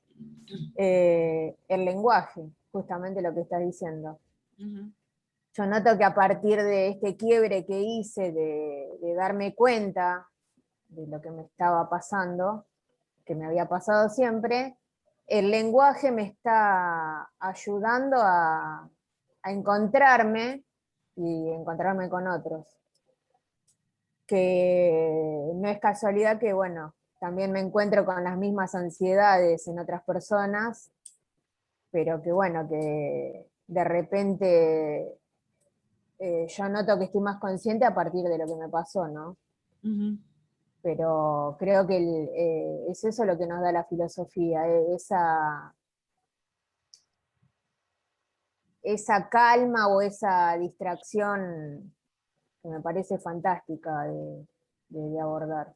el lenguaje, justamente lo que estás diciendo. Yo noto que a partir de este quiebre que hice de darme cuenta de lo que me estaba pasando, que me había pasado siempre, el lenguaje me está ayudando a encontrarme y encontrarme con otros. Que no es casualidad que, bueno, también me encuentro con las mismas ansiedades en otras personas, pero que bueno, que de repente yo noto que estoy más consciente a partir de lo que me pasó, ¿no? Pero creo que es eso lo que nos da la filosofía, esa calma o esa distracción que me parece fantástica de abordar.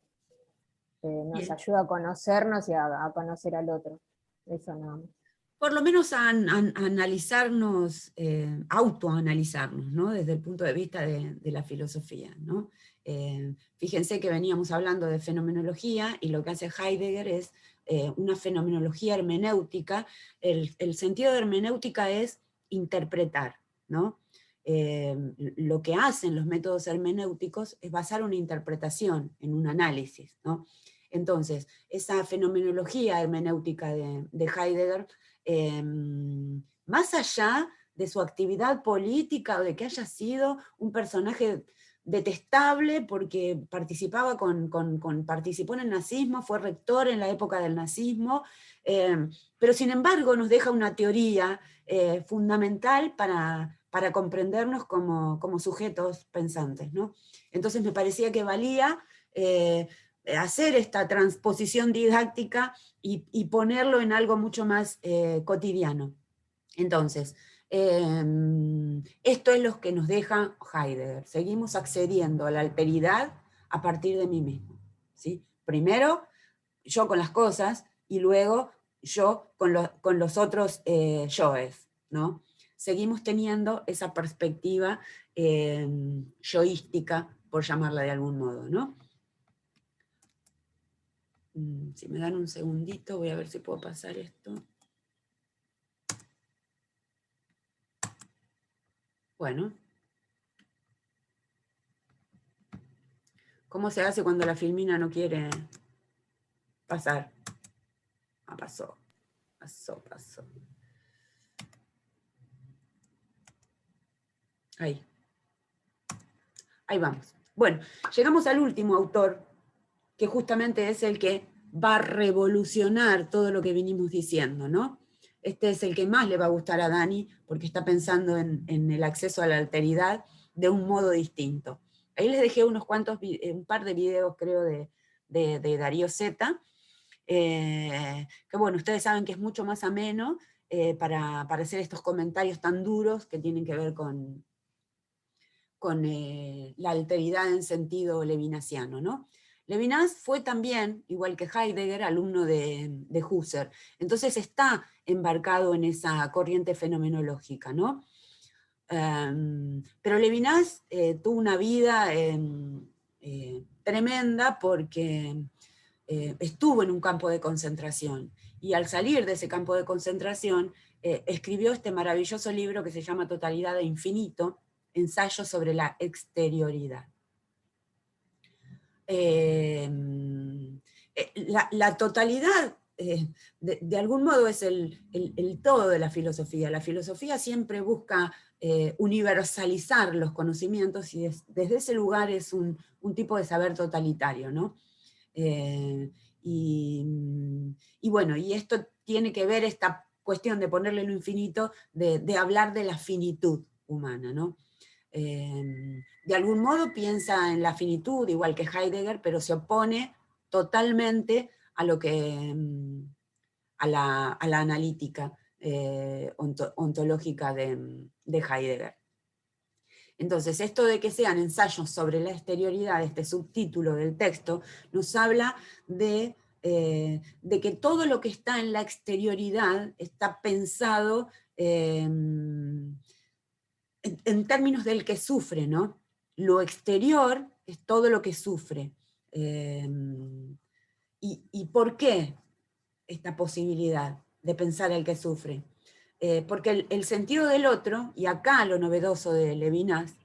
Nos ayuda a conocernos y a conocer al otro. Eso nada más. Por lo menos a analizarnos, autoanalizarnos, ¿no? Desde el punto de vista de la filosofía, ¿no? Fíjense que veníamos hablando de fenomenología, y lo que hace Heidegger es una fenomenología hermenéutica. El sentido de hermenéutica es interpretar, ¿no? Lo que hacen los métodos hermenéuticos es basar una interpretación en un análisis, ¿no? Entonces, esa fenomenología hermenéutica de Heidegger, más allá de su actividad política o de que haya sido un personaje detestable porque participó en el nazismo, fue rector en la época del nazismo, pero sin embargo nos deja una teoría fundamental para comprendernos como sujetos pensantes, ¿no? Entonces me parecía que valía hacer esta transposición didáctica y ponerlo en algo mucho más cotidiano. Entonces, esto es lo que nos deja Heidegger. Seguimos accediendo a la alteridad a partir de mí mismo, ¿sí? Primero yo con las cosas y luego yo con los otros yoes, ¿no? Seguimos teniendo esa perspectiva yoística, por llamarla de algún modo, ¿no? Si me dan un segundito, voy a ver si puedo pasar esto. Bueno. ¿Cómo se hace cuando la filmina no quiere pasar? Ah, pasó. Ahí vamos. Bueno, llegamos al último autor, que justamente es el que va a revolucionar todo lo que vinimos diciendo, ¿no? Este es el que más le va a gustar a Dani, porque está pensando en el acceso a la alteridad de un modo distinto. Ahí les dejé un par de videos, creo, de Darío Zeta, que bueno, ustedes saben que es mucho más ameno para hacer estos comentarios tan duros que tienen que ver con la alteridad en sentido levinasiano, ¿no? Levinas fue también, igual que Heidegger, alumno de Husserl. Entonces está embarcado en esa corriente fenomenológica, ¿no? Pero Levinas tuvo una vida tremenda porque estuvo en un campo de concentración. Y al salir de ese campo de concentración, escribió este maravilloso libro que se llama Totalidad e Infinito, ensayo sobre la exterioridad. La totalidad, de algún modo, es el todo de la filosofía. La filosofía siempre busca universalizar los conocimientos y desde ese lugar es un tipo de saber totalitario, ¿no? Y bueno, y esto tiene que ver, esta cuestión de ponerle lo infinito, de hablar de la finitud humana, ¿no? De algún modo piensa en la finitud, igual que Heidegger, pero se opone totalmente a lo que a la analítica ontológica de Heidegger. Entonces, esto de que sean ensayos sobre la exterioridad, este subtítulo del texto, nos habla de que todo lo que está en la exterioridad está pensado en términos del que sufre, ¿no? Lo exterior es todo lo que sufre. ¿Y por qué esta posibilidad de pensar el que sufre? Porque el sentido del otro, y acá lo novedoso de Levinas,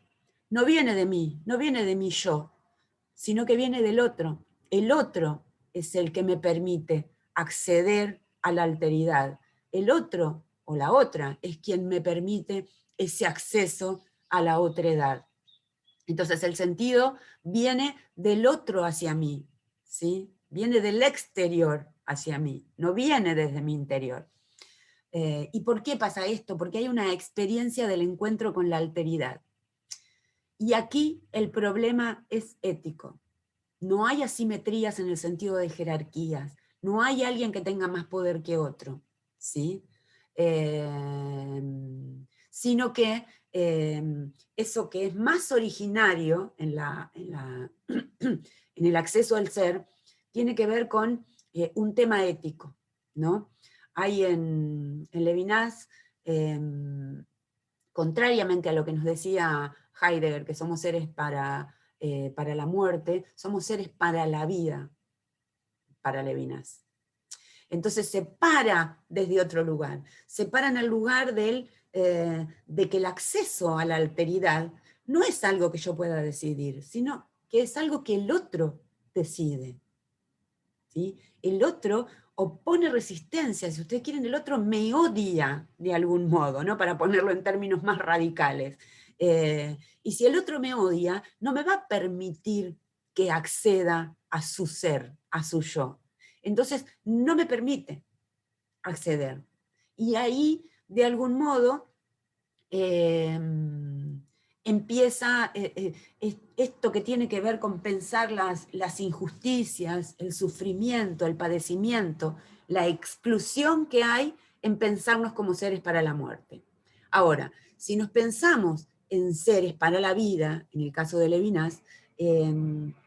no viene de mí, no viene de mi yo, sino que viene del otro. El otro es el que me permite acceder a la alteridad. El otro o la otra es quien me permite ese acceso a la otredad. Entonces el sentido viene del otro hacia mí, ¿sí? Viene del exterior hacia mí, no viene desde mi interior. ¿Y por qué pasa esto? Porque hay una experiencia del encuentro con la alteridad. Y aquí el problema es ético. No hay asimetrías en el sentido de jerarquías. No hay alguien que tenga más poder que otro, ¿sí? Sino que eso que es más originario en el acceso al ser tiene que ver con un tema ético, ¿no? Hay en Levinas, contrariamente a lo que nos decía Heidegger, que somos seres para la muerte, somos seres para la vida, para Levinas. Entonces se para desde otro lugar, se para en el lugar de que el acceso a la alteridad no es algo que yo pueda decidir, sino que es algo que el otro decide. ¿Sí? El otro opone resistencia, si ustedes quieren, el otro me odia de algún modo, ¿no? Para ponerlo en términos más radicales. Y si el otro me odia, no me va a permitir que acceda a su ser, a su yo. Entonces, no me permite acceder. Y ahí, de algún modo, empieza esto que tiene que ver con pensar las injusticias, el sufrimiento, el padecimiento, la exclusión que hay en pensarnos como seres para la muerte. Ahora, si nos pensamos en seres para la vida, en el caso de Levinas,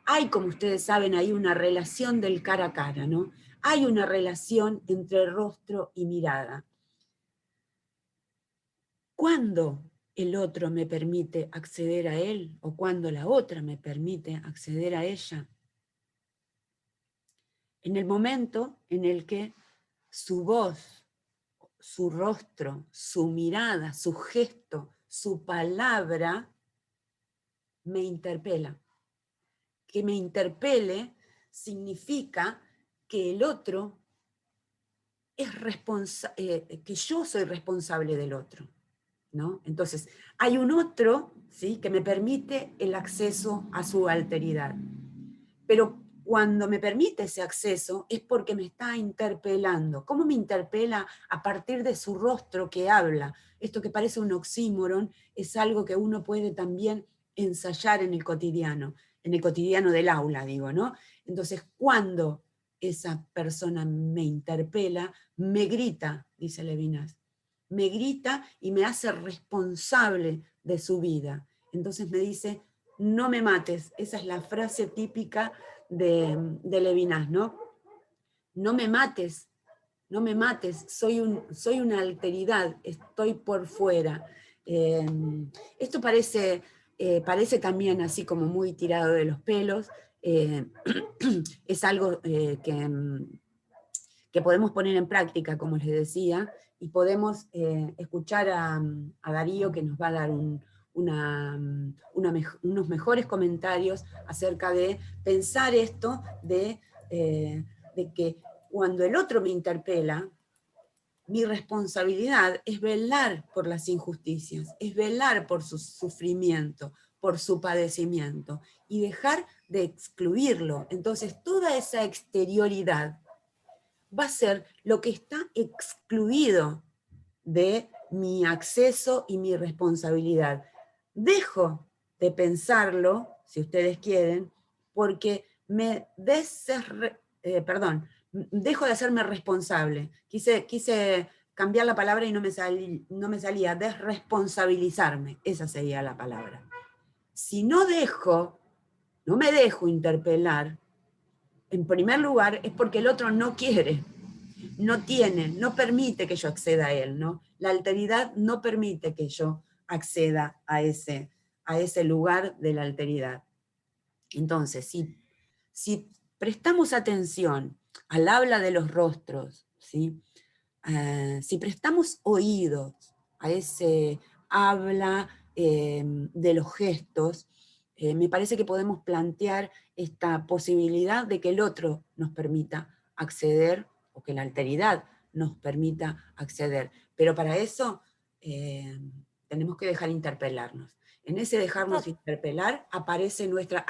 hay, como ustedes saben, ahí una relación del cara a cara, ¿no? Hay una relación entre rostro y mirada. ¿Cuándo el otro me permite acceder a él o cuando la otra me permite acceder a ella? En el momento en el que su voz, su rostro, su mirada, su gesto, su palabra me interpela. Que me interpele significa que el otro es que yo soy responsable del otro, ¿no? Entonces, hay un otro, ¿sí?, que me permite el acceso a su alteridad. Pero cuando me permite ese acceso es porque me está interpelando. ¿Cómo me interpela? A partir de su rostro que habla. Esto que parece un oxímoron es algo que uno puede también ensayar en el cotidiano del aula, digo, ¿no? Entonces, cuando esa persona me interpela, me grita, dice Levinas, me grita y me hace responsable de su vida. Entonces me dice, no me mates. Esa es la frase típica de Levinas, ¿no? No me mates, no me mates, soy una alteridad, estoy por fuera. Esto parece también así como muy tirado de los pelos, es algo que podemos poner en práctica, como les decía, y podemos escuchar a Darío, que nos va a dar unos mejores comentarios acerca de pensar esto de que cuando el otro me interpela, mi responsabilidad es velar por las injusticias, es velar por su sufrimiento, por su padecimiento, y dejar de excluirlo. Entonces, toda esa exterioridad va a ser lo que está excluido de mi acceso y mi responsabilidad. Dejo de pensarlo, si ustedes quieren, porque dejo de hacerme responsable. Quise cambiar la palabra y no me salía, desresponsabilizarme, esa sería la palabra. Si no me dejo interpelar, en primer lugar es porque el otro no quiere, no permite que yo acceda a él, ¿no? La alteridad no permite que yo acceda a ese lugar de la alteridad. Entonces, si prestamos atención al habla de los rostros, ¿sí? Si prestamos oídos a ese habla de los gestos, me parece que podemos plantear esta posibilidad de que el otro nos permita acceder, o que la alteridad nos permita acceder. Pero para eso tenemos que dejar interpelarnos. En ese dejarnos interpelar aparece nuestra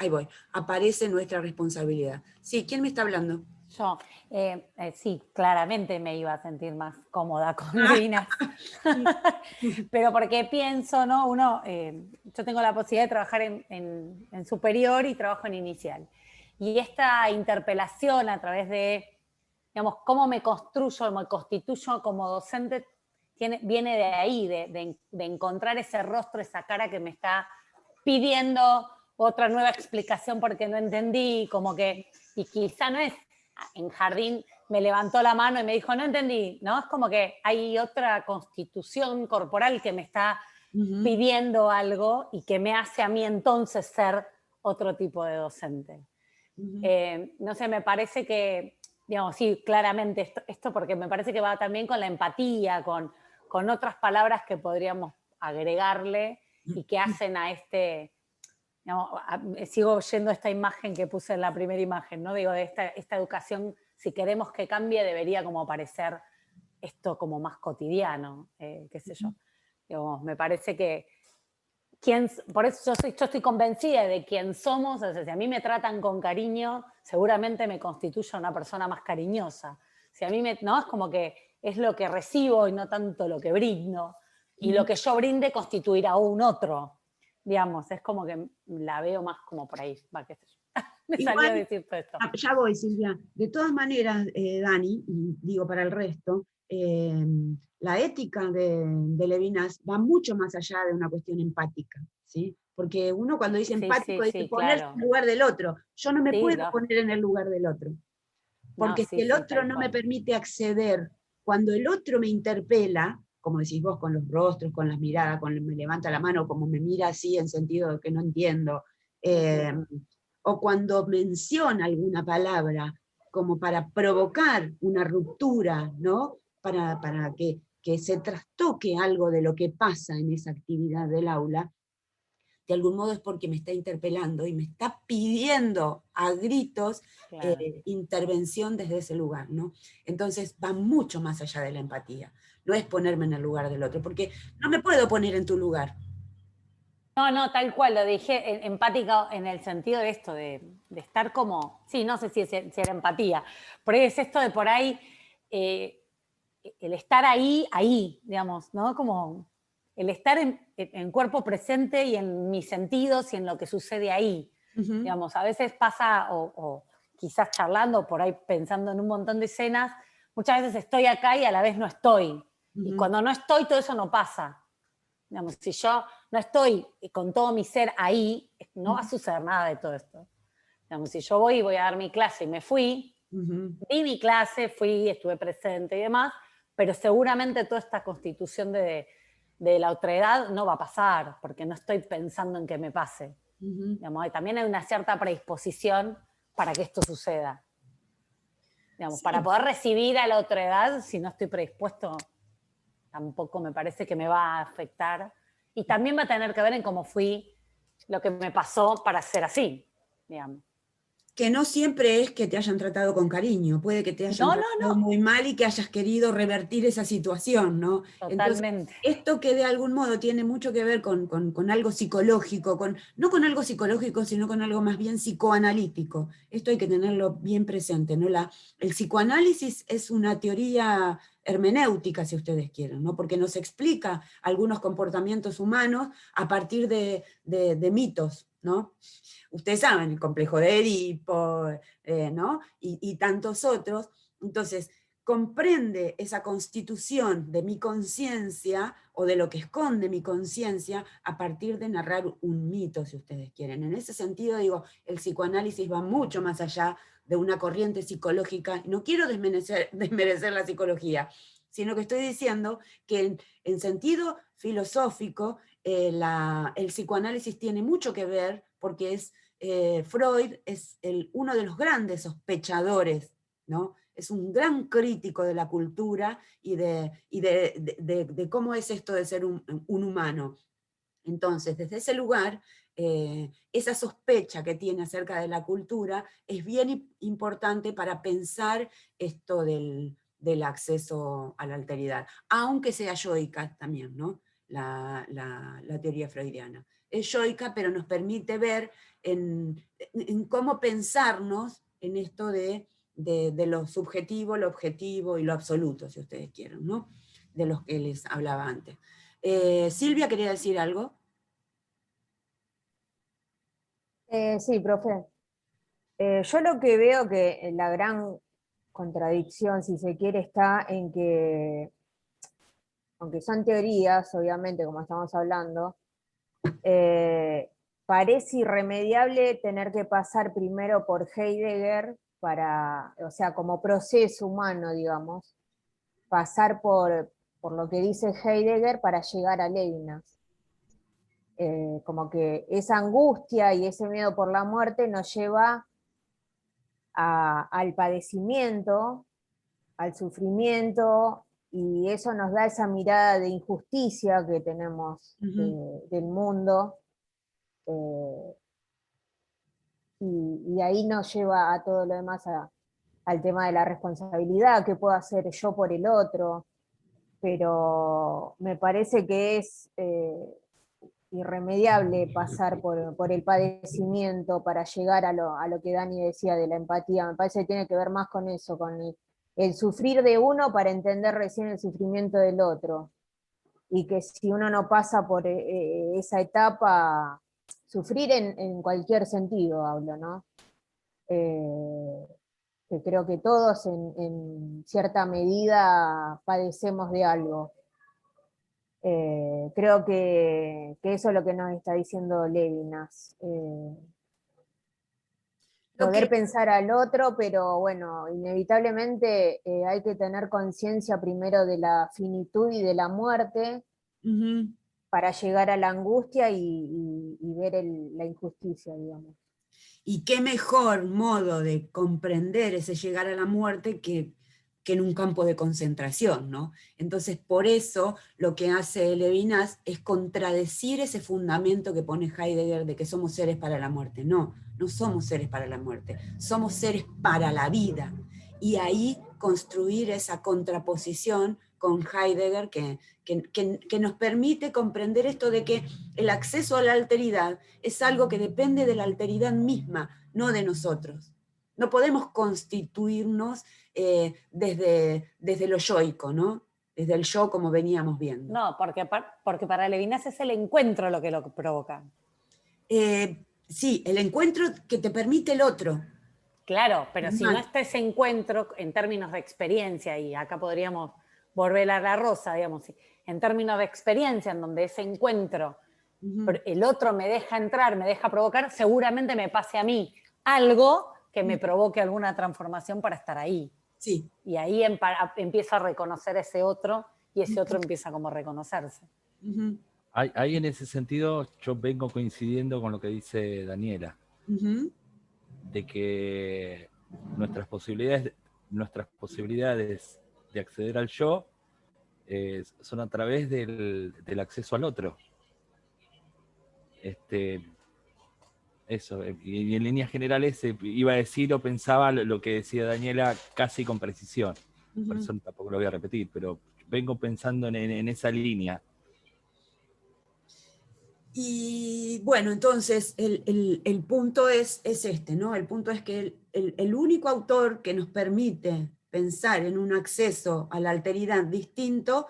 responsabilidad. Sí, ¿quién me está hablando? Yo, sí, claramente me iba a sentir más cómoda con Levinas. Pero porque pienso, ¿no? Yo tengo la posibilidad de trabajar en superior y trabajo en inicial. Y esta interpelación a través de, digamos, cómo me construyo, me constituyo como docente, viene de ahí, de encontrar ese rostro, esa cara que me está pidiendo otra nueva explicación porque no entendí, y quizá no es, en jardín me levantó la mano y me dijo, no entendí, ¿no? Es como que hay otra constitución corporal que me está pidiendo algo y que me hace a mí entonces ser otro tipo de docente. No sé, me parece que, digamos, sí, claramente esto porque me parece que va también con la empatía, con otras palabras que podríamos agregarle y que hacen a digamos, sigo yendo a esta imagen que puse en la primera imagen, ¿no? Digo, de esta educación, si queremos que cambie, debería como parecer esto como más cotidiano, qué sé yo. Digamos, me parece que por eso yo estoy convencida de quién somos. O sea, si a mí me tratan con cariño, seguramente me constituyo una persona más cariñosa. Si a mí no, es como que es lo que recibo y no tanto lo que brindo. Y lo que yo brinde constituirá a un otro. Digamos, es como que la veo más como por ahí. Qué sé yo. Me salió a decir todo esto. Ya voy, Silvia. De todas maneras, Dani, y digo para el resto, la ética de Levinas va mucho más allá de una cuestión empática, ¿sí? Porque uno cuando dice empático dice ponerse en el lugar del otro. Yo no me puedo poner en el lugar del otro. Porque si el otro no me permite acceder, cuando el otro me interpela, como decís vos, con los rostros, con las miradas, me levanta la mano, como me mira así en sentido de que no entiendo, o cuando menciona alguna palabra como para provocar una ruptura, ¿no? Para que se trastoque algo de lo que pasa en esa actividad del aula, de algún modo es porque me está interpelando y me está pidiendo a gritos intervención desde ese lugar, ¿no? Entonces va mucho más allá de la empatía. No es ponerme en el lugar del otro, porque no me puedo poner en tu lugar. No, tal cual, lo dije empática en el sentido de esto, de estar como, sí, no sé si era empatía, pero es esto de por ahí, el estar ahí, digamos, ¿no? Como el estar en cuerpo presente y en mis sentidos y en lo que sucede ahí. Digamos, a veces pasa, o quizás charlando, por ahí pensando en un montón de escenas, muchas veces estoy acá y a la vez no estoy. Y cuando no estoy, todo eso no pasa. Digamos, si yo no estoy con todo mi ser ahí, no va a suceder nada de todo esto. Digamos, si yo voy a dar mi clase y me fui, di mi clase, fui, estuve presente y demás, pero seguramente toda esta constitución de la otredad no va a pasar, porque no estoy pensando en que me pase. Digamos, también hay una cierta predisposición para que esto suceda. Digamos, para poder recibir a la otredad, si no estoy predispuesto, tampoco me parece que me va a afectar. Y también va a tener que ver en cómo fui, lo que me pasó para ser así, digamos. Que no siempre es que te hayan tratado con cariño, puede que te hayan tratado muy mal y que hayas querido revertir esa situación, ¿no? Totalmente. Entonces, esto que de algún modo tiene mucho que ver con algo psicológico, no con algo psicológico, sino con algo más bien psicoanalítico. Esto hay que tenerlo bien presente, ¿no? El psicoanálisis es una teoría hermenéutica, si ustedes quieren, ¿no? Porque nos explica algunos comportamientos humanos a partir de mitos, ¿no? Ustedes saben, el complejo de Edipo, ¿no? Y tantos otros. Entonces, comprende esa constitución de mi conciencia, o de lo que esconde mi conciencia, a partir de narrar un mito, si ustedes quieren. En ese sentido, digo, el psicoanálisis va mucho más allá de una corriente psicológica. No quiero desmerecer la psicología, sino que estoy diciendo que en sentido filosófico, el psicoanálisis tiene mucho que ver, porque Freud es uno de los grandes sospechadores, ¿no? Es un gran crítico de la cultura y de cómo es esto de ser un humano. Entonces, desde ese lugar, esa sospecha que tiene acerca de la cultura es bien importante para pensar esto del acceso a la alteridad, aunque sea yoica también, ¿no? La teoría freudiana. Es yoica, pero nos permite ver en cómo pensarnos en esto de lo subjetivo, lo objetivo y lo absoluto, si ustedes quieren, ¿no? De los que les hablaba antes. Silvia, ¿quería decir algo? Sí, profe. Yo lo que veo que la gran contradicción, si se quiere, está en que, aunque son teorías, obviamente, como estamos hablando, parece irremediable tener que pasar primero por Heidegger o sea, como proceso humano, digamos, pasar por lo que dice Heidegger para llegar a Levinas. Como que esa angustia y ese miedo por la muerte nos lleva al padecimiento, al sufrimiento, y eso nos da esa mirada de injusticia que tenemos del mundo, y ahí nos lleva a todo lo demás, al tema de la responsabilidad, que puedo hacer yo por el otro, pero me parece que es irremediable pasar por el padecimiento para llegar a lo que Dani decía de la empatía. Me parece que tiene que ver más con eso, con el sufrir de uno para entender recién el sufrimiento del otro, y que si uno no pasa por esa etapa, sufrir en cualquier sentido hablo, ¿no? Que creo que todos en cierta medida padecemos de algo. Creo que eso es lo que nos está diciendo Levinas. Poder pensar al otro, pero bueno, inevitablemente hay que tener conciencia primero de la finitud y de la muerte para llegar a la angustia y ver la injusticia, digamos. Y qué mejor modo de comprender ese llegar a la muerte que en un campo de concentración, ¿no? Entonces, por eso lo que hace Levinas es contradecir ese fundamento que pone Heidegger de que somos seres para la muerte. No, no somos seres para la muerte, somos seres para la vida. Y ahí construir esa contraposición con Heidegger que nos permite comprender esto de que el acceso a la alteridad es algo que depende de la alteridad misma, no de nosotros. No podemos constituirnos desde lo yoico, ¿no? Desde el yo como veníamos viendo. No, porque para Levinas es el encuentro lo que lo provoca. Sí, el encuentro que te permite el otro. Claro, pero si no está ese encuentro en términos de experiencia, y acá podríamos volver a la rosa, digamos, en términos de experiencia, en donde ese encuentro, el otro me deja entrar, me deja provocar, seguramente me pase a mí, algo que me provoque alguna transformación para estar ahí. Sí. Y ahí empiezo a reconocer a ese otro, y ese otro empieza como a reconocerse. Ahí en ese sentido yo vengo coincidiendo con lo que dice Daniela, de que nuestras posibilidades de acceder al yo son a través del acceso al otro. Eso, y en líneas generales iba a decir o pensaba lo que decía Daniela casi con precisión. Por eso tampoco lo voy a repetir, pero vengo pensando en esa línea. Y bueno, entonces el punto es este, ¿no? El punto es que el único autor que nos permite pensar en un acceso a la alteridad distinto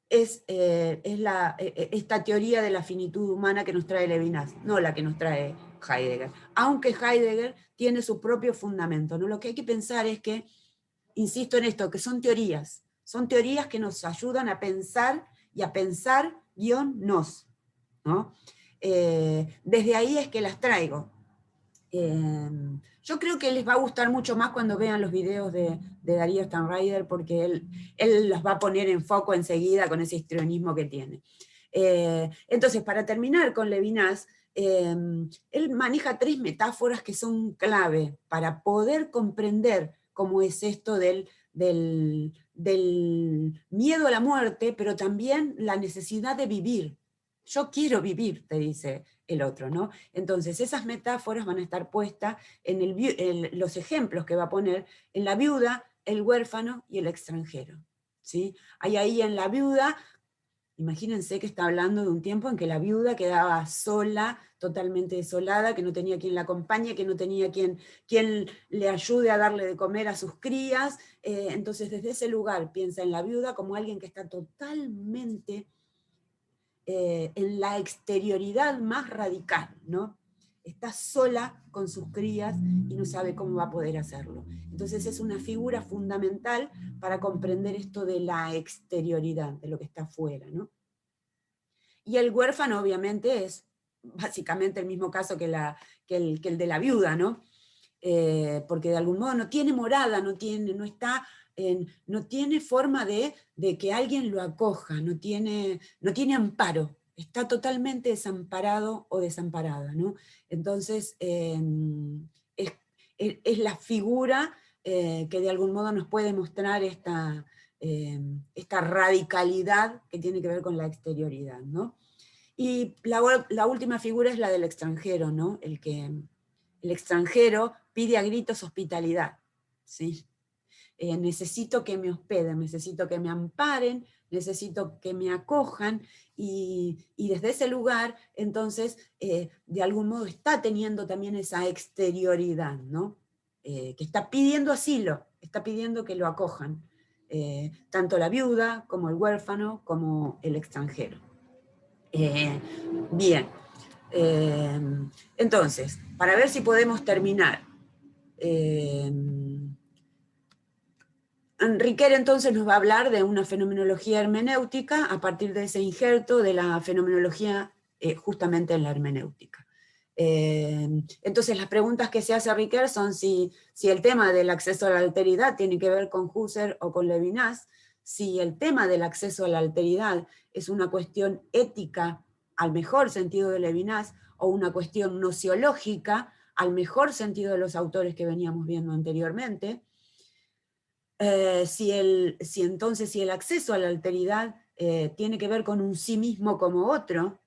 es esta teoría de la finitud humana que nos trae Levinas, no la que nos trae Heidegger. Aunque Heidegger tiene su propio fundamento, ¿no? Lo que hay que pensar es que, insisto en esto, que son teorías que nos ayudan a pensar y a pensar -nos. ¿no? Desde ahí es que las traigo. Yo creo que les va a gustar mucho más cuando vean los videos de Darío Stanrider, porque él los va a poner en foco enseguida con ese histrionismo que tiene. Entonces, para terminar con Levinas, él maneja 3 metáforas que son clave para poder comprender cómo es esto del miedo a la muerte, pero también la necesidad de vivir. Yo quiero vivir, te dice el otro, ¿no? Entonces, esas metáforas van a estar puestas en los ejemplos que va a poner en la viuda, el huérfano y el extranjero, ¿sí? Hay ahí en la viuda, imagínense que está hablando de un tiempo en que la viuda quedaba sola, totalmente desolada, que no tenía quien la acompañe, que no tenía quien le ayude a darle de comer a sus crías. Entonces, desde ese lugar piensa en la viuda como alguien que está totalmente en la exterioridad más radical, ¿no? Está sola con sus crías y no sabe cómo va a poder hacerlo. Entonces es una figura fundamental para comprender esto de la exterioridad, de lo que está afuera, ¿no? Y el huérfano obviamente es básicamente el mismo caso que el de la viuda, ¿no? Porque de algún modo no tiene morada, no tiene forma de que alguien lo acoja, no tiene amparo, está totalmente desamparado o desamparada, ¿no? Entonces, es la figura que de algún modo nos puede mostrar esta radicalidad que tiene que ver con la exterioridad, ¿no? Y la última figura es la del extranjero, ¿no? El extranjero pide a gritos hospitalidad, ¿sí? Necesito que me hospeden, necesito que me amparen, necesito que me acojan, y desde ese lugar, entonces, de algún modo está teniendo también esa exterioridad, ¿no? Que está pidiendo asilo, está pidiendo que lo acojan, tanto la viuda, como el huérfano, como el extranjero. Bien. Entonces, para ver si podemos terminar, Riquet entonces nos va a hablar de una fenomenología hermenéutica a partir de ese injerto de la fenomenología justamente en la hermenéutica. Entonces las preguntas que se hace a Riquet son si el tema del acceso a la alteridad tiene que ver con Husserl o con Levinas, si el tema del acceso a la alteridad es una cuestión ética al mejor sentido de Levinas, o una cuestión nociológica al mejor sentido de los autores que veníamos viendo anteriormente. Si el acceso a la alteridad tiene que ver con un sí mismo como otro,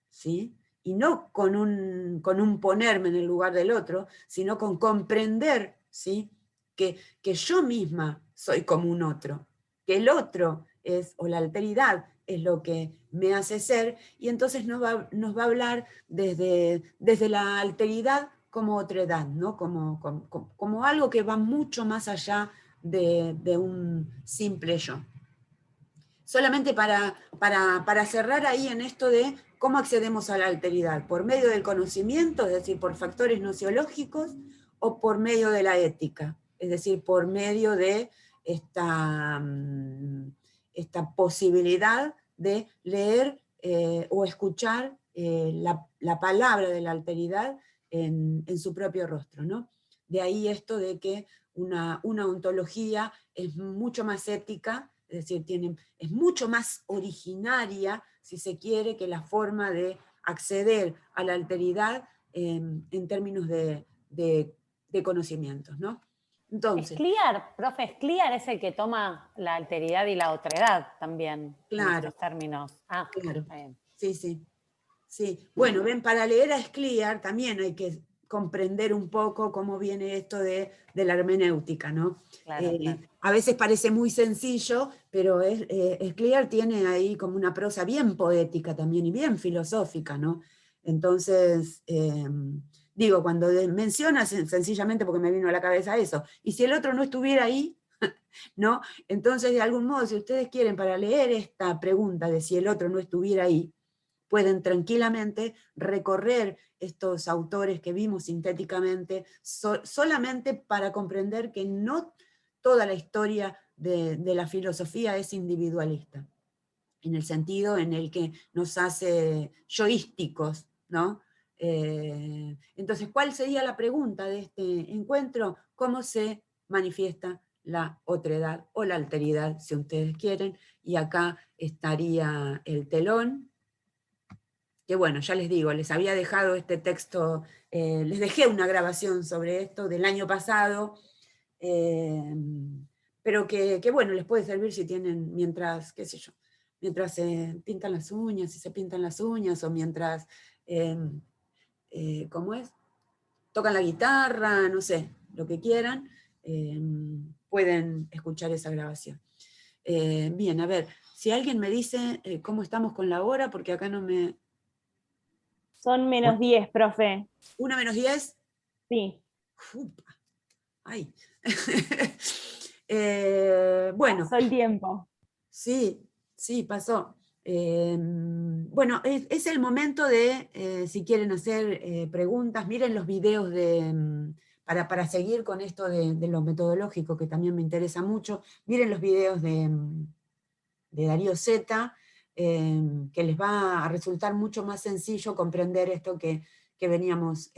¿sí? Y no con un ponerme en el lugar del otro, sino con comprender, ¿sí? que yo misma soy como un otro, que el otro o la alteridad es lo que me hace ser, y entonces nos va a hablar desde la alteridad como otredad, ¿no? como algo que va mucho más allá de un simple yo. Solamente para cerrar ahí en esto de cómo accedemos a la alteridad, por medio del conocimiento, es decir, por factores nociológicos, o por medio de la ética, es decir, por medio de esta posibilidad de leer o escuchar la palabra de la alteridad en su propio rostro, ¿no? De ahí esto de que una ontología es mucho más ética, es decir, es mucho más originaria, si se quiere, que la forma de acceder a la alteridad en términos de conocimientos, ¿no? Entonces, Profe, Scliar es el que toma la alteridad y la otredad también, claro, en estos términos. Claro, Está bien. sí. Bueno, ven, para leer a Scliar también hay que comprender un poco cómo viene esto de la hermenéutica, ¿no? Claro. A veces parece muy sencillo, pero Scliar tiene ahí como una prosa bien poética también y bien filosófica, ¿no? Entonces, digo, cuando mencionas, sencillamente porque me vino a la cabeza eso, y si el otro no estuviera ahí, ¿no? Entonces, de algún modo, si ustedes quieren, para leer esta pregunta de si el otro no estuviera ahí, pueden tranquilamente recorrer estos autores que vimos sintéticamente, solamente para comprender que no toda la historia de la filosofía es individualista, en el sentido en el que nos hace yoísticos, ¿no? Entonces, ¿cuál sería la pregunta de este encuentro? ¿Cómo se manifiesta la otredad o la alteridad, si ustedes quieren? Y acá estaría el telón, que bueno, ya les digo, les había dejado este texto, les dejé una grabación sobre esto del año pasado, pero que bueno, les puede servir si tienen, mientras, qué sé yo, mientras se pintan las uñas, si se pintan las uñas, o mientras, ¿cómo es? Tocan la guitarra, no sé, lo que quieran, pueden escuchar esa grabación. Bien, a ver, si alguien me dice cómo estamos con la hora, porque acá no me... Son -10, profe. ¿1 menos 10? Sí. Upa. Ay. Bueno. Pasó el tiempo. Sí, pasó. Bueno, es el momento de, si quieren hacer preguntas, miren los videos para seguir con esto de lo metodológico, que también me interesa mucho, miren los videos de Darío Zeta, que les va a resultar mucho más sencillo comprender esto que veníamos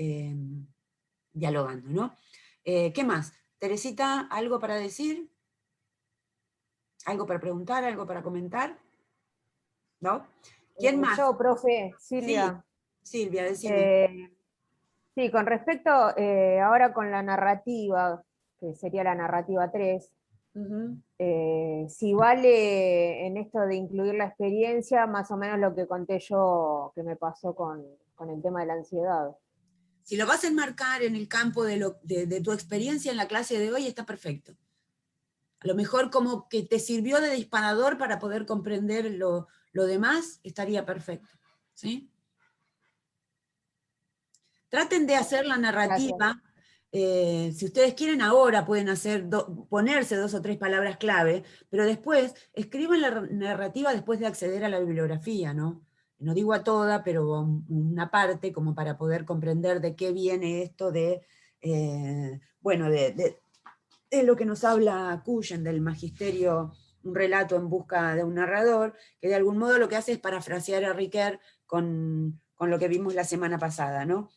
dialogando, ¿no? ¿Qué más? Teresita, ¿algo para decir? ¿Algo para preguntar? ¿Algo para comentar? ¿No? ¿Quién más? Yo, profe, Silvia. Sí, Silvia, decime. Sí, con respecto ahora con la narrativa, que sería la narrativa 3, si vale en esto de incluir la experiencia, más o menos lo que conté yo que me pasó con el tema de la ansiedad. Si lo vas a enmarcar en el campo de tu experiencia en la clase de hoy, está perfecto. A lo mejor como que te sirvió de disparador para poder comprender lo demás, estaría perfecto. ¿Sí? Traten de hacer la narrativa. Si ustedes quieren ahora pueden ponerse 2 o 3 palabras clave, pero después escriban la narrativa después de acceder a la bibliografía, ¿no? No digo a toda, pero una parte, como para poder comprender de qué viene esto de, bueno, de lo que nos habla Cushen, del magisterio, un relato en busca de un narrador, que de algún modo lo que hace es parafrasear a Ricoeur con lo que vimos la semana pasada, ¿no?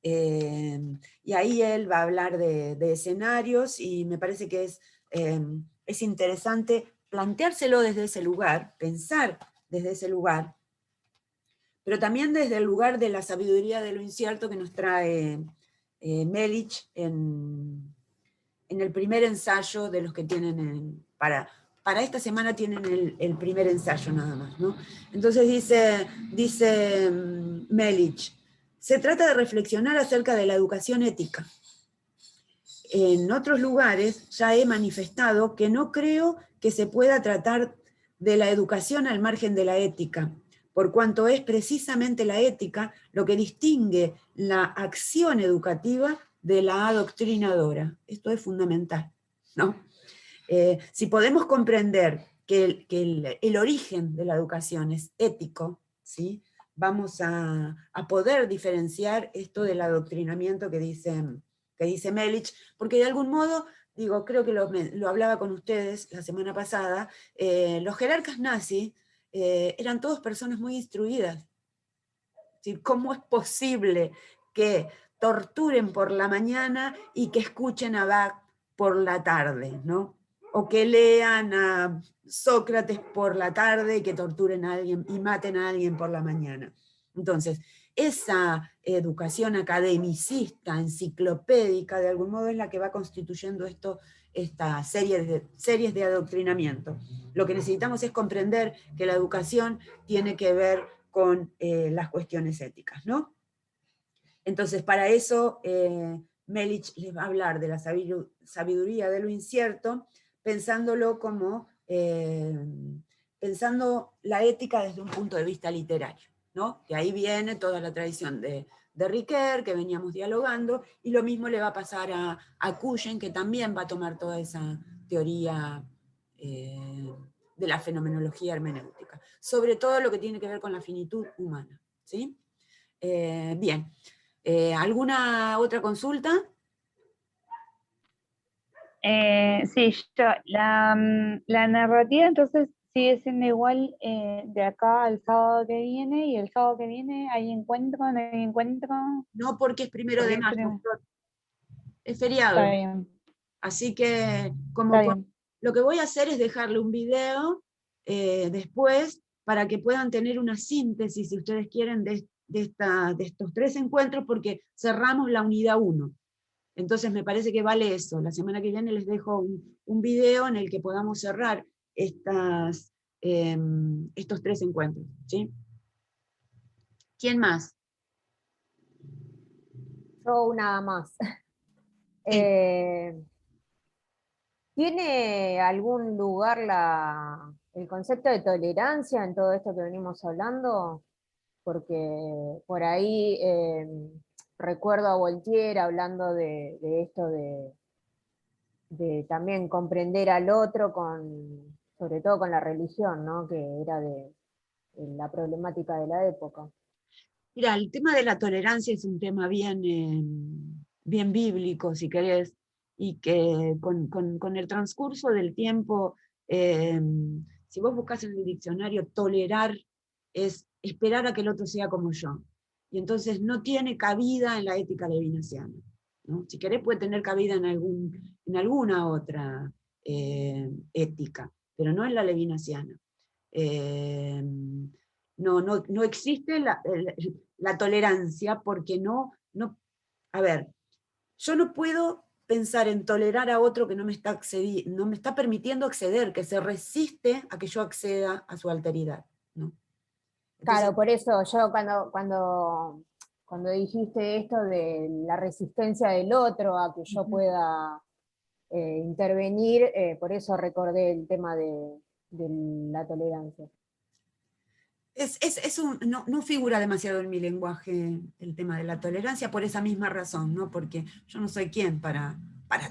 Y ahí él va a hablar de escenarios, y me parece que es interesante planteárselo desde ese lugar, pensar desde ese lugar, pero también desde el lugar de la sabiduría de lo incierto que nos trae Melich en el primer ensayo de los que tienen para esta semana tienen el primer ensayo nada más, ¿no? Entonces dice Melich, se trata de reflexionar acerca de la educación ética. En otros lugares ya he manifestado que no creo que se pueda tratar de la educación al margen de la ética, por cuanto es precisamente la ética lo que distingue la acción educativa de la adoctrinadora. Esto es fundamental, ¿no? Si podemos comprender que el origen de la educación es ético, ¿sí? Vamos a poder diferenciar esto del adoctrinamiento que dice Melich, porque de algún modo, digo, creo que lo hablaba con ustedes la semana pasada, los jerarcas nazis eran todos personas muy instruidas. ¿Sí? ¿Cómo es posible que torturen por la mañana y que escuchen a Bach por la tarde, ¿no? O que lean a Sócrates por la tarde y que torturen a alguien y maten a alguien por la mañana. Entonces, esa educación academicista, enciclopédica, de algún modo es la que va constituyendo esta series de adoctrinamiento. Lo que necesitamos es comprender que la educación tiene que ver con las cuestiones éticas, ¿no? Entonces, para eso, Melich les va a hablar de la sabiduría de lo incierto, pensándolo como, pensando la ética desde un punto de vista literario, ¿no? Que ahí viene toda la tradición de Ricoeur, que veníamos dialogando, y lo mismo le va a pasar a Cuyen, que también va a tomar toda esa teoría de la fenomenología hermenéutica, sobre todo lo que tiene que ver con la finitud humana, ¿sí? Bien. ¿Alguna otra consulta? Sí, la narrativa entonces sigue siendo igual de acá al sábado que viene, y el sábado que viene hay encuentro, no hay encuentro. No, porque es 1 de mayo. Es feriado. Está bien. Así que Está bien. lo que voy a hacer es dejarle un video después para que puedan tener una síntesis, si ustedes quieren, de estos 3 encuentros, porque cerramos la unidad 1. Entonces me parece que vale eso. La semana que viene les dejo un video en el que podamos cerrar estos 3 encuentros, ¿sí? ¿Quién más? Yo una más. ¿Tiene algún lugar el concepto de tolerancia en todo esto que venimos hablando? Porque por ahí recuerdo a Voltaire hablando de esto de también comprender al otro, sobre todo con la religión, ¿no? Que era de la problemática de la época. Mira, el tema de la tolerancia es un tema bien bíblico, si querés, y que con el transcurso del tiempo, si vos buscas en el diccionario, tolerar es esperar a que el otro sea como yo. Y entonces no tiene cabida en la ética levinasiana, ¿no? Si querés puede tener cabida en alguna otra ética, pero no en la levinasiana. No existe la tolerancia porque a ver, yo no puedo pensar en tolerar a otro que no me está permitiendo acceder, que se resiste a que yo acceda a su alteridad, ¿no? Entonces, claro, por eso yo cuando dijiste esto de la resistencia del otro a que yo pueda intervenir, por eso recordé el tema de la tolerancia. no figura demasiado en mi lenguaje el tema de la tolerancia por esa misma razón, ¿no? Porque yo no soy quien para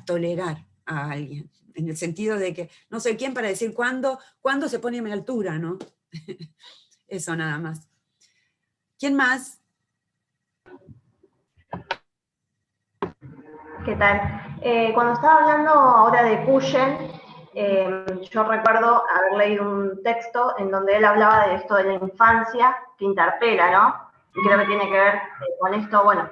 tolerar a alguien, en el sentido de que no soy quien para decir cuándo se pone a mi altura, ¿no? Eso nada más. ¿Quién más? ¿Qué tal? Cuando estaba hablando ahora de Cuyen, yo recuerdo haber leído un texto en donde él hablaba de esto de la infancia que interpela, ¿no? Y creo que tiene que ver con esto, bueno,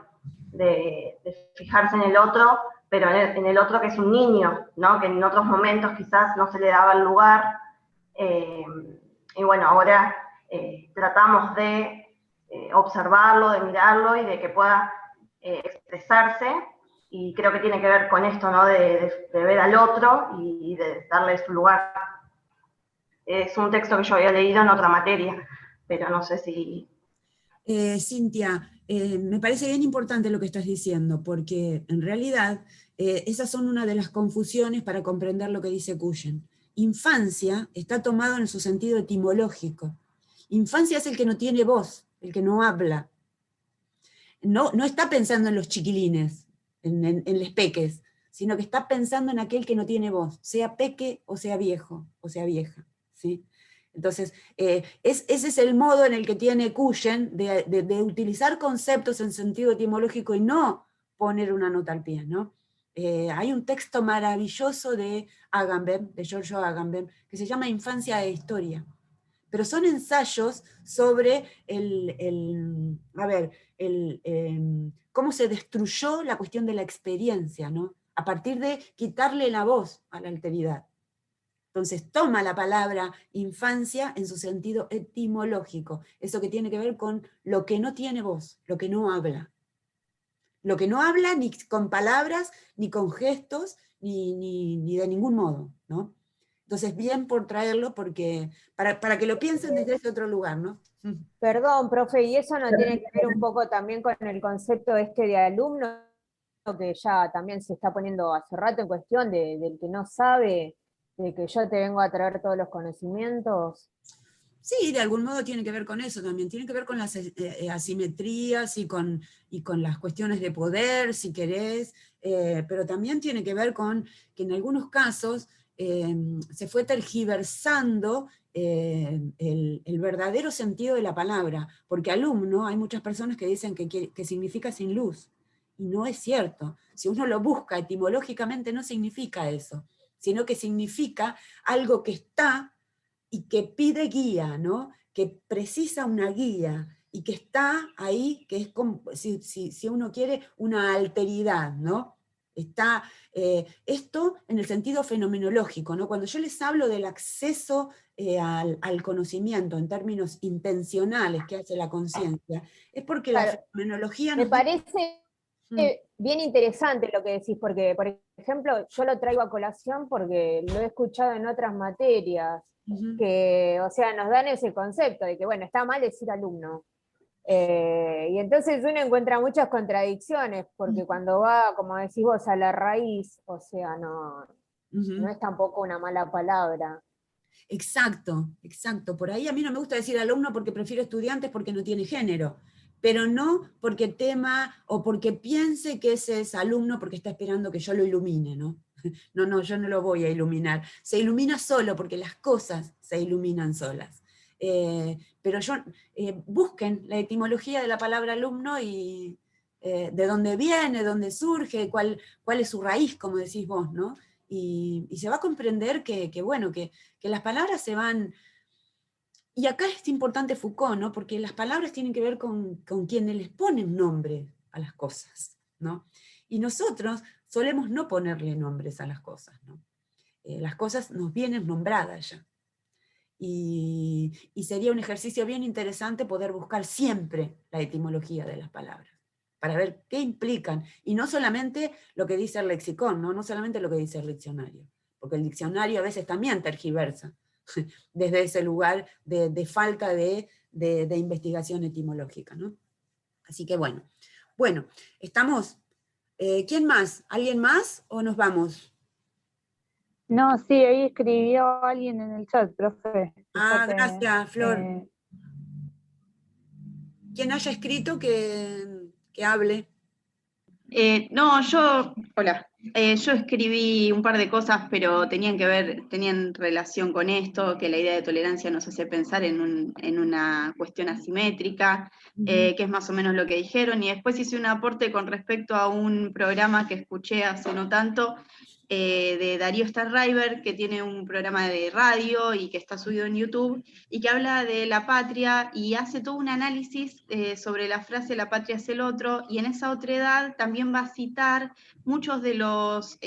de fijarse en el otro, pero en el otro que es un niño, ¿no? Que en otros momentos quizás no se le daba el lugar. Y bueno, ahora tratamos de observarlo, de mirarlo y de que pueda expresarse. Y creo que tiene que ver con esto, ¿no? De ver al otro y de darle su lugar. Es un texto que yo había leído en otra materia, pero no sé si... Cintia, me parece bien importante lo que estás diciendo, porque en realidad esas son una de las confusiones para comprender lo que dice Cuyen. Infancia está tomado en su sentido etimológico. Infancia es el que no tiene voz, el que no habla. No está pensando en los chiquilines, en les peques, sino que está pensando en aquel que no tiene voz, sea peque o sea viejo o sea vieja, ¿sí? Entonces, ese es el modo en el que tiene Cuyen de utilizar conceptos en sentido etimológico y no poner una nota al pie, ¿no? Hay un texto maravilloso de Agamben, de Giorgio Agamben, que se llama Infancia e Historia, pero son ensayos sobre cómo se destruyó la cuestión de la experiencia, ¿no? A partir de quitarle la voz a la alteridad. Entonces toma la palabra infancia en su sentido etimológico, eso que tiene que ver con lo que no tiene voz, lo que no habla. Lo que no habla ni con palabras, ni con gestos, ni de ningún modo, ¿no? Entonces, bien por traerlo, porque para que lo piensen desde ese otro lugar, ¿no? Perdón, profe, y eso no tiene que ver un poco también con el concepto de alumno, que ya también se está poniendo hace rato en cuestión, del que no sabe, de que yo te vengo a traer todos los conocimientos. Sí, de algún modo tiene que ver con eso también, tiene que ver con las asimetrías y con las cuestiones de poder, si querés, pero también tiene que ver con que en algunos casos se fue tergiversando el verdadero sentido de la palabra, porque alumno, hay muchas personas que dicen que significa sin luz, y no es cierto. Si uno lo busca etimológicamente no significa eso, sino que significa algo que está y que pide guía, ¿no? Que precisa una guía, y que está ahí, que es como, si uno quiere, una alteridad, ¿no? Está esto en el sentido fenomenológico, ¿no? Cuando yo les hablo del acceso al conocimiento en términos intencionales que hace la conciencia, es porque claro, la fenomenología me parece bien interesante lo que decís, porque, por ejemplo, yo lo traigo a colación porque lo he escuchado en otras materias, que, o sea, nos dan ese concepto de que, bueno, está mal decir alumno. Y entonces uno encuentra muchas contradicciones, porque cuando va, como decís vos, a la raíz, o sea, no es tampoco una mala palabra. Exacto, exacto. Por ahí a mí no me gusta decir alumno porque prefiero estudiantes porque no tiene género, pero no porque tema o porque piense que ese es alumno porque está esperando que yo lo ilumine, ¿no? No, yo no lo voy a iluminar. Se ilumina solo porque las cosas se iluminan solas. Pero busquen la etimología de la palabra alumno y de dónde viene, dónde surge, cuál es su raíz, como decís vos, ¿no? Y se va a comprender que las palabras se van... Y acá es importante Foucault, ¿no? Porque las palabras tienen que ver con quienes les ponen nombre a las cosas, ¿no? Y nosotros solemos no ponerle nombres a las cosas, ¿no? Las cosas nos vienen nombradas ya. Y sería un ejercicio bien interesante poder buscar siempre la etimología de las palabras, para ver qué implican, y no solamente lo que dice el lexicón, no solamente lo que dice el diccionario, porque el diccionario a veces también tergiversa, desde ese lugar de falta de investigación etimológica, ¿no? Así que bueno, estamos, ¿quién más? ¿Alguien más o nos vamos? No, sí, ahí escribió alguien en el chat, profe. Ah, gracias, Flor. Quien haya escrito que hable. Hola. Yo escribí un par de cosas, pero tenían relación con esto, que la idea de tolerancia nos hace pensar en una cuestión asimétrica, que es más o menos lo que dijeron, y después hice un aporte con respecto a un programa que escuché hace no tanto, de Darío Starriver, que tiene un programa de radio y que está subido en YouTube, y que habla de la patria y hace todo un análisis sobre la frase "la patria es el otro", y en esa otredad también va a citar muchos de los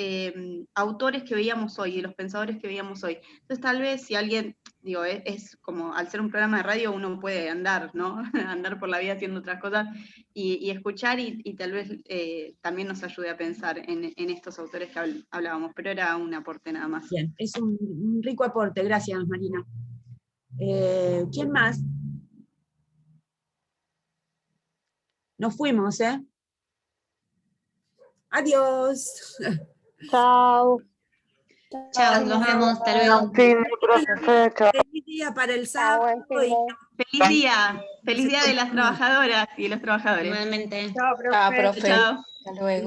autores que veíamos hoy, de los pensadores que veíamos hoy. Entonces tal vez si alguien, es como, al ser un programa de radio uno puede andar, ¿no? Andar por la vida haciendo otras cosas y escuchar, y tal vez también nos ayude a pensar en estos autores que hablábamos, pero era un aporte nada más. Bien, es un rico aporte, gracias Marina. ¿Quién más? Nos fuimos, ¿eh? Adiós. Chao. Chao, nos vemos, hasta luego. Feliz día para el sábado. Feliz día de las trabajadoras y de los trabajadores. Igualmente. Chao, profe. Hasta luego.